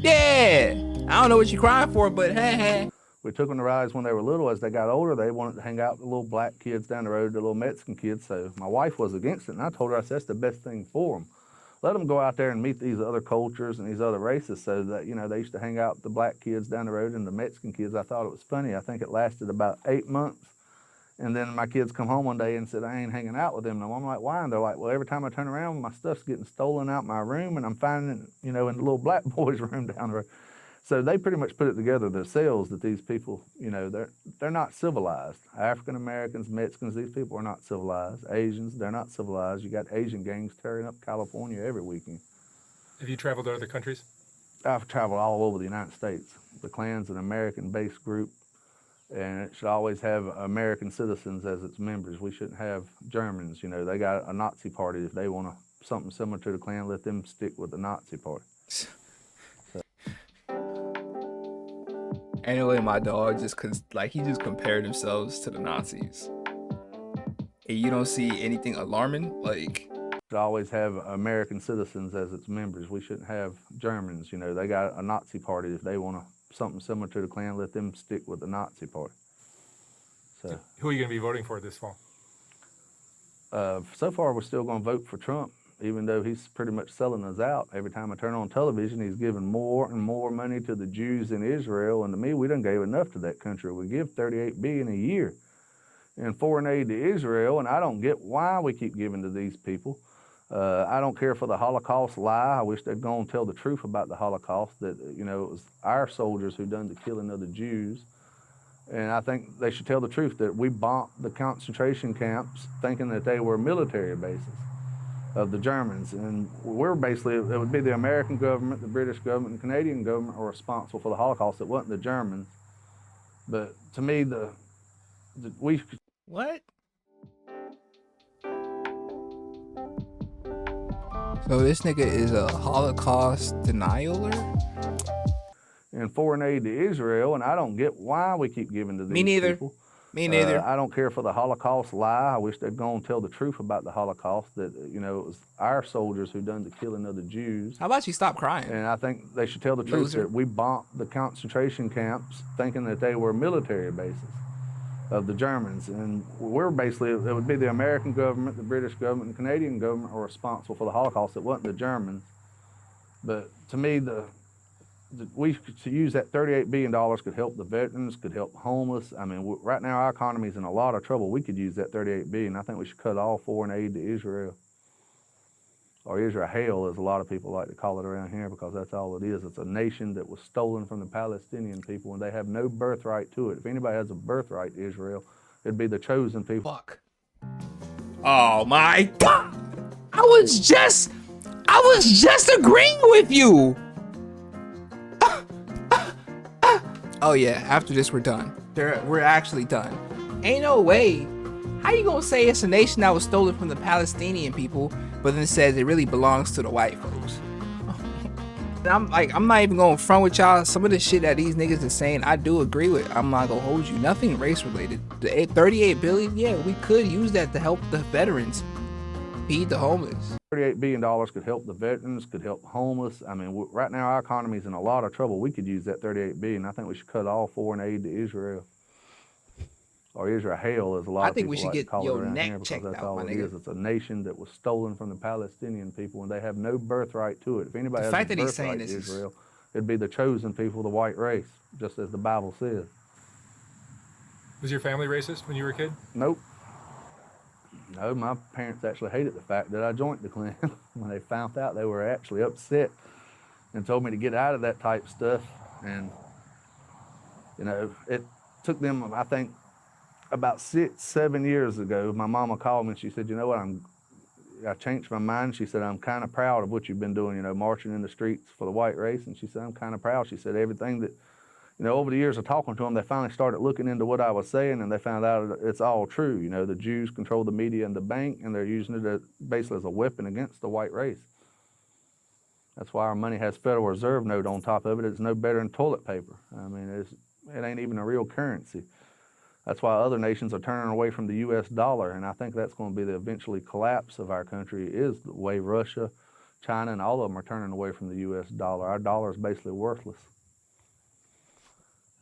Yeah. I don't know what you crying for, but hey. We took them to rallies when they were little. As they got older, they wanted to hang out with the little black kids down the road, the little Mexican kids. So my wife was against it, and I told her, I said, that's the best thing for them. Let them go out there and meet these other cultures and these other races. So that, they used to hang out with the black kids down the road and the Mexican kids. I thought it was funny. I think it lasted about 8 months. And then my kids come home one day and said, I ain't hanging out with them no more. I'm like, why? And they're like, well, every time I turn around, my stuff's getting stolen out my room, and I'm finding it, in the little black boy's room down the road. So they pretty much put it together themselves that these people, they're not civilized. African Americans, Mexicans, these people are not civilized. Asians, they're not civilized. You got Asian gangs tearing up California every weekend. Have you traveled to other countries? I've traveled all over the United States. The Klan's an American-based group, and it should always have American citizens as its members. We shouldn't have Germans. They got a Nazi party. If they want something similar to the Klan, let them stick with the Nazi party. Anyway, my dog he just compared themselves to the Nazis. And you don't see anything alarming? Like, Should always have American citizens as its members. We shouldn't have Germans. They got a Nazi party. If they want something similar to the Klan, let them stick with the Nazi party. So, Who are you going to be voting for this fall? so far we're still going to vote for Trump, even though he's pretty much selling us out. Every time I turn on television, he's giving more and more money to the Jews in Israel, and to me, we done gave enough to that country. We give $38 billion a year in foreign aid to Israel, and I don't get why we keep giving to these people. I don't care for the Holocaust lie. I wish they'd go and tell the truth about the Holocaust, that, it was our soldiers who done the killing of the Jews. And I think they should tell the truth that we bombed the concentration camps thinking that they were military bases of the Germans. And we're basically, it would be the American government, the British government, and the Canadian government are responsible for the Holocaust. It wasn't the Germans. But to me, we... what? So this nigga is a Holocaust denialer? in foreign aid to Israel, and I don't get why we keep giving to these Me neither. people. Me neither. I don't care for the Holocaust lie. I wish they'd go and tell the truth about the Holocaust, that, it was our soldiers who done the killing of the Jews. How about you stop crying? And I think they should tell the truth Loser. that we bombed the concentration camps thinking that they were military bases of the Germans. And we're basically, it would be the American government, the British government, the Canadian government are responsible for the Holocaust. It wasn't the Germans. But to me, we could use that $38 billion could help the veterans, could help homeless. I mean, right now our economy is in a lot of trouble. We could use that $38 billion. I think we should cut all foreign aid to Israel, or Israel, as a lot of people like to call it around here, because that's all it is. It's a nation that was stolen from the Palestinian people, and they have no birthright to it. If anybody has a birthright to Israel, it'd be the chosen people. Fuck. Oh my God! I was just agreeing with you. Oh yeah, after this we're done. We're actually done. Ain't no way. How you gonna say it's a nation that was stolen from the Palestinian people, but then says it really belongs to the white folks? And I'm not even going front with y'all. Some of the shit that these niggas is saying, I do agree with. I'm not gonna hold you. Nothing race related. The 38 billion, yeah, we could use that to help the veterans, feed the homeless. $38 billion could help the veterans, could help homeless. I mean, right now our economy is in a lot of trouble. We could use that $38 billion. I think we should cut all foreign aid to Israel, or Israel, as a lot I of think people we should like to get call it your around neck here, because checked that's out, all my it nigga. is. It's a nation that was stolen from the Palestinian people, and they have no birthright to it. If anybody The has fact a that he's saying birthright to this is- Israel, it'd be the chosen people, the white race, just as the Bible says. Was your family racist when you were a kid? Nope. No, my parents actually hated the fact that I joined the Klan. When they found out, they were actually upset and told me to get out of that type stuff. And, it took them, I think, about 6-7 years ago, my mama called me and she said, you know what, I changed my mind. She said, I'm kind of proud of what you've been doing, marching in the streets for the white race. And she said, I'm kind of proud. She said, everything that, over the years of talking to them, they finally started looking into what I was saying, and they found out it's all true. The Jews control the media and the bank, and they're using it basically as a weapon against the white race. That's why our money has Federal Reserve note on top of it. It's no better than toilet paper. I mean, it ain't even a real currency. That's why other nations are turning away from the U.S. dollar, and I think that's going to be the eventually collapse of our country, is the way Russia, China, and all of them are turning away from the U.S. dollar. Our dollar is basically worthless.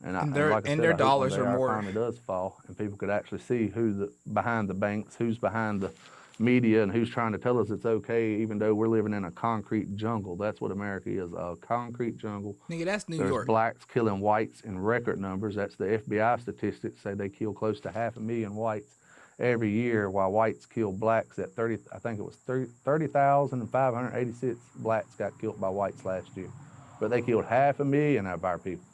And their dollars are more. Our economy does fall, and people could actually see who's behind the banks, who's behind the media, and who's trying to tell us it's okay, even though we're living in a concrete jungle. That's what America is, a concrete jungle. Nigga, that's New There's York. blacks killing whites in record numbers. That's the FBI statistics say they kill close to 500,000 whites every year, while whites kill blacks at 30,586 blacks got killed by whites last year. But they killed 500,000 of our people.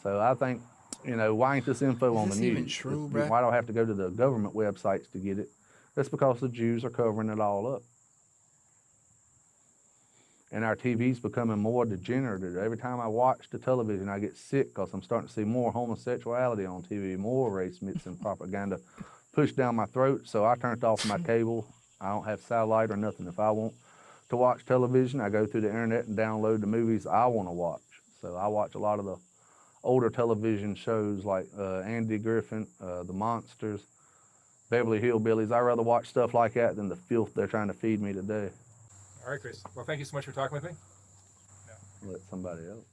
So I think, why ain't this info on the Is news? this even true, bruh? Why do I have to go to the government websites to get it? That's because the Jews are covering it all up. And our TV's becoming more degenerative. Every time I watch the television, I get sick because I'm starting to see more homosexuality on TV, more race mixing propaganda pushed down my throat. So I turned off my cable. I don't have satellite or nothing. If I want to watch television, I go through the internet and download the movies I want to watch. So I watch a lot of the older television shows like Andy Griffin, The Monsters, Beverly Hillbillies. I'd rather watch stuff like that than the filth they're trying to feed me today. All right, Chris. Well, thank you so much for talking with me. Let somebody else.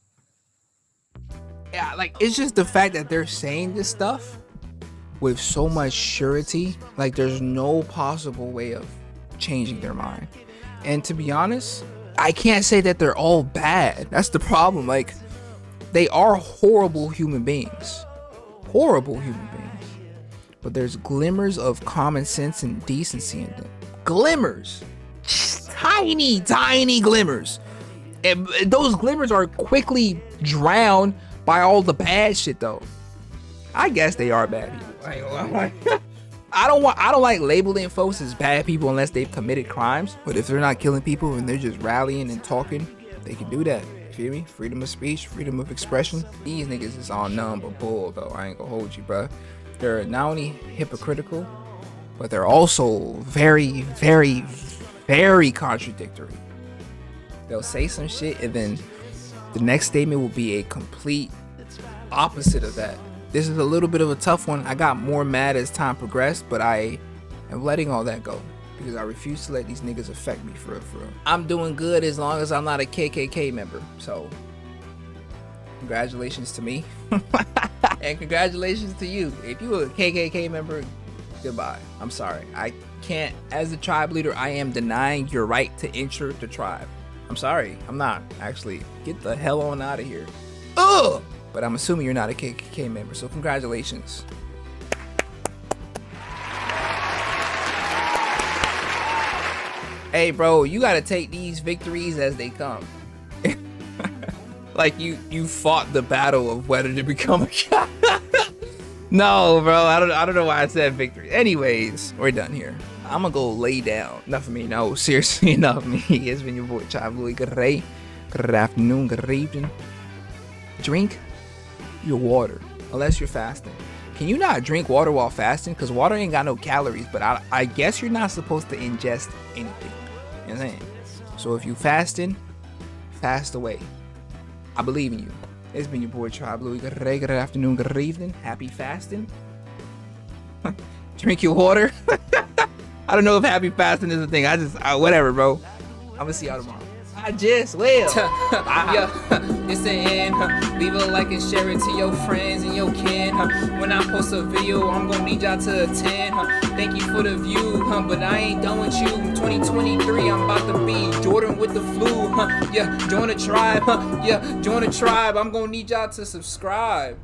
Yeah, it's just the fact that they're saying this stuff with so much surety. There's no possible way of changing their mind. And to be honest, I can't say that they're all bad. That's the problem. They are horrible human beings. Horrible human beings. But there's glimmers of common sense and decency in them. Glimmers. Tiny, tiny glimmers. And those glimmers are quickly drowned by all the bad shit, though. I guess they are bad people. I don't like labeling folks as bad people unless they've committed crimes. But if they're not killing people and they're just rallying and talking, they can do that. Feel me? Freedom of speech, freedom of expression. These niggas is all numb but bull, though. I ain't gonna hold you, bruh. They're not only hypocritical, but they're also very, very, very contradictory. They'll say some shit and then the next statement will be a complete opposite of that. This is a little bit of a tough one. I got more mad as time progressed, but I am letting all that go because I refuse to let these niggas affect me for real, for real. I'm doing good as long as I'm not a KKK member. So, congratulations to me. And congratulations to you. If you were a KKK member, goodbye. I'm sorry. I can't, as a tribe leader, I am denying your right to enter the tribe. I'm sorry. I'm not. Actually, get the hell on out of here. Ugh! But I'm assuming you're not a KKK member, so congratulations. Hey, bro, you gotta take these victories as they come. Like you fought the battle of whether to become a No, bro, I don't know why I said victory. Anyways, we're done here. I'm gonna go lay down. Enough of me. No, seriously, enough of me. It's been your boy Chive Loui. Good afternoon, good evening. Drink your water unless you're fasting. Can you not drink water while fasting? Because water ain't got no calories, but I guess you're not supposed to ingest anything. You know what I'm saying? So if you fasting, fast away. I believe in you. It's been your boy Tribe Loui. Good afternoon, good evening. Happy fasting. Drink your water. I don't know if happy fasting is a thing. Whatever, bro. I'm gonna see y'all tomorrow. I just will. Yeah, it's the end. Leave a like and share it to your friends and your kin. When I post a video, I'm gonna need y'all to attend. Thank you for the view, but I ain't done with you. 2023, I'm about to be Jordan with the flu. Yeah, join the tribe. Yeah, join the tribe. I'm gonna need y'all to subscribe.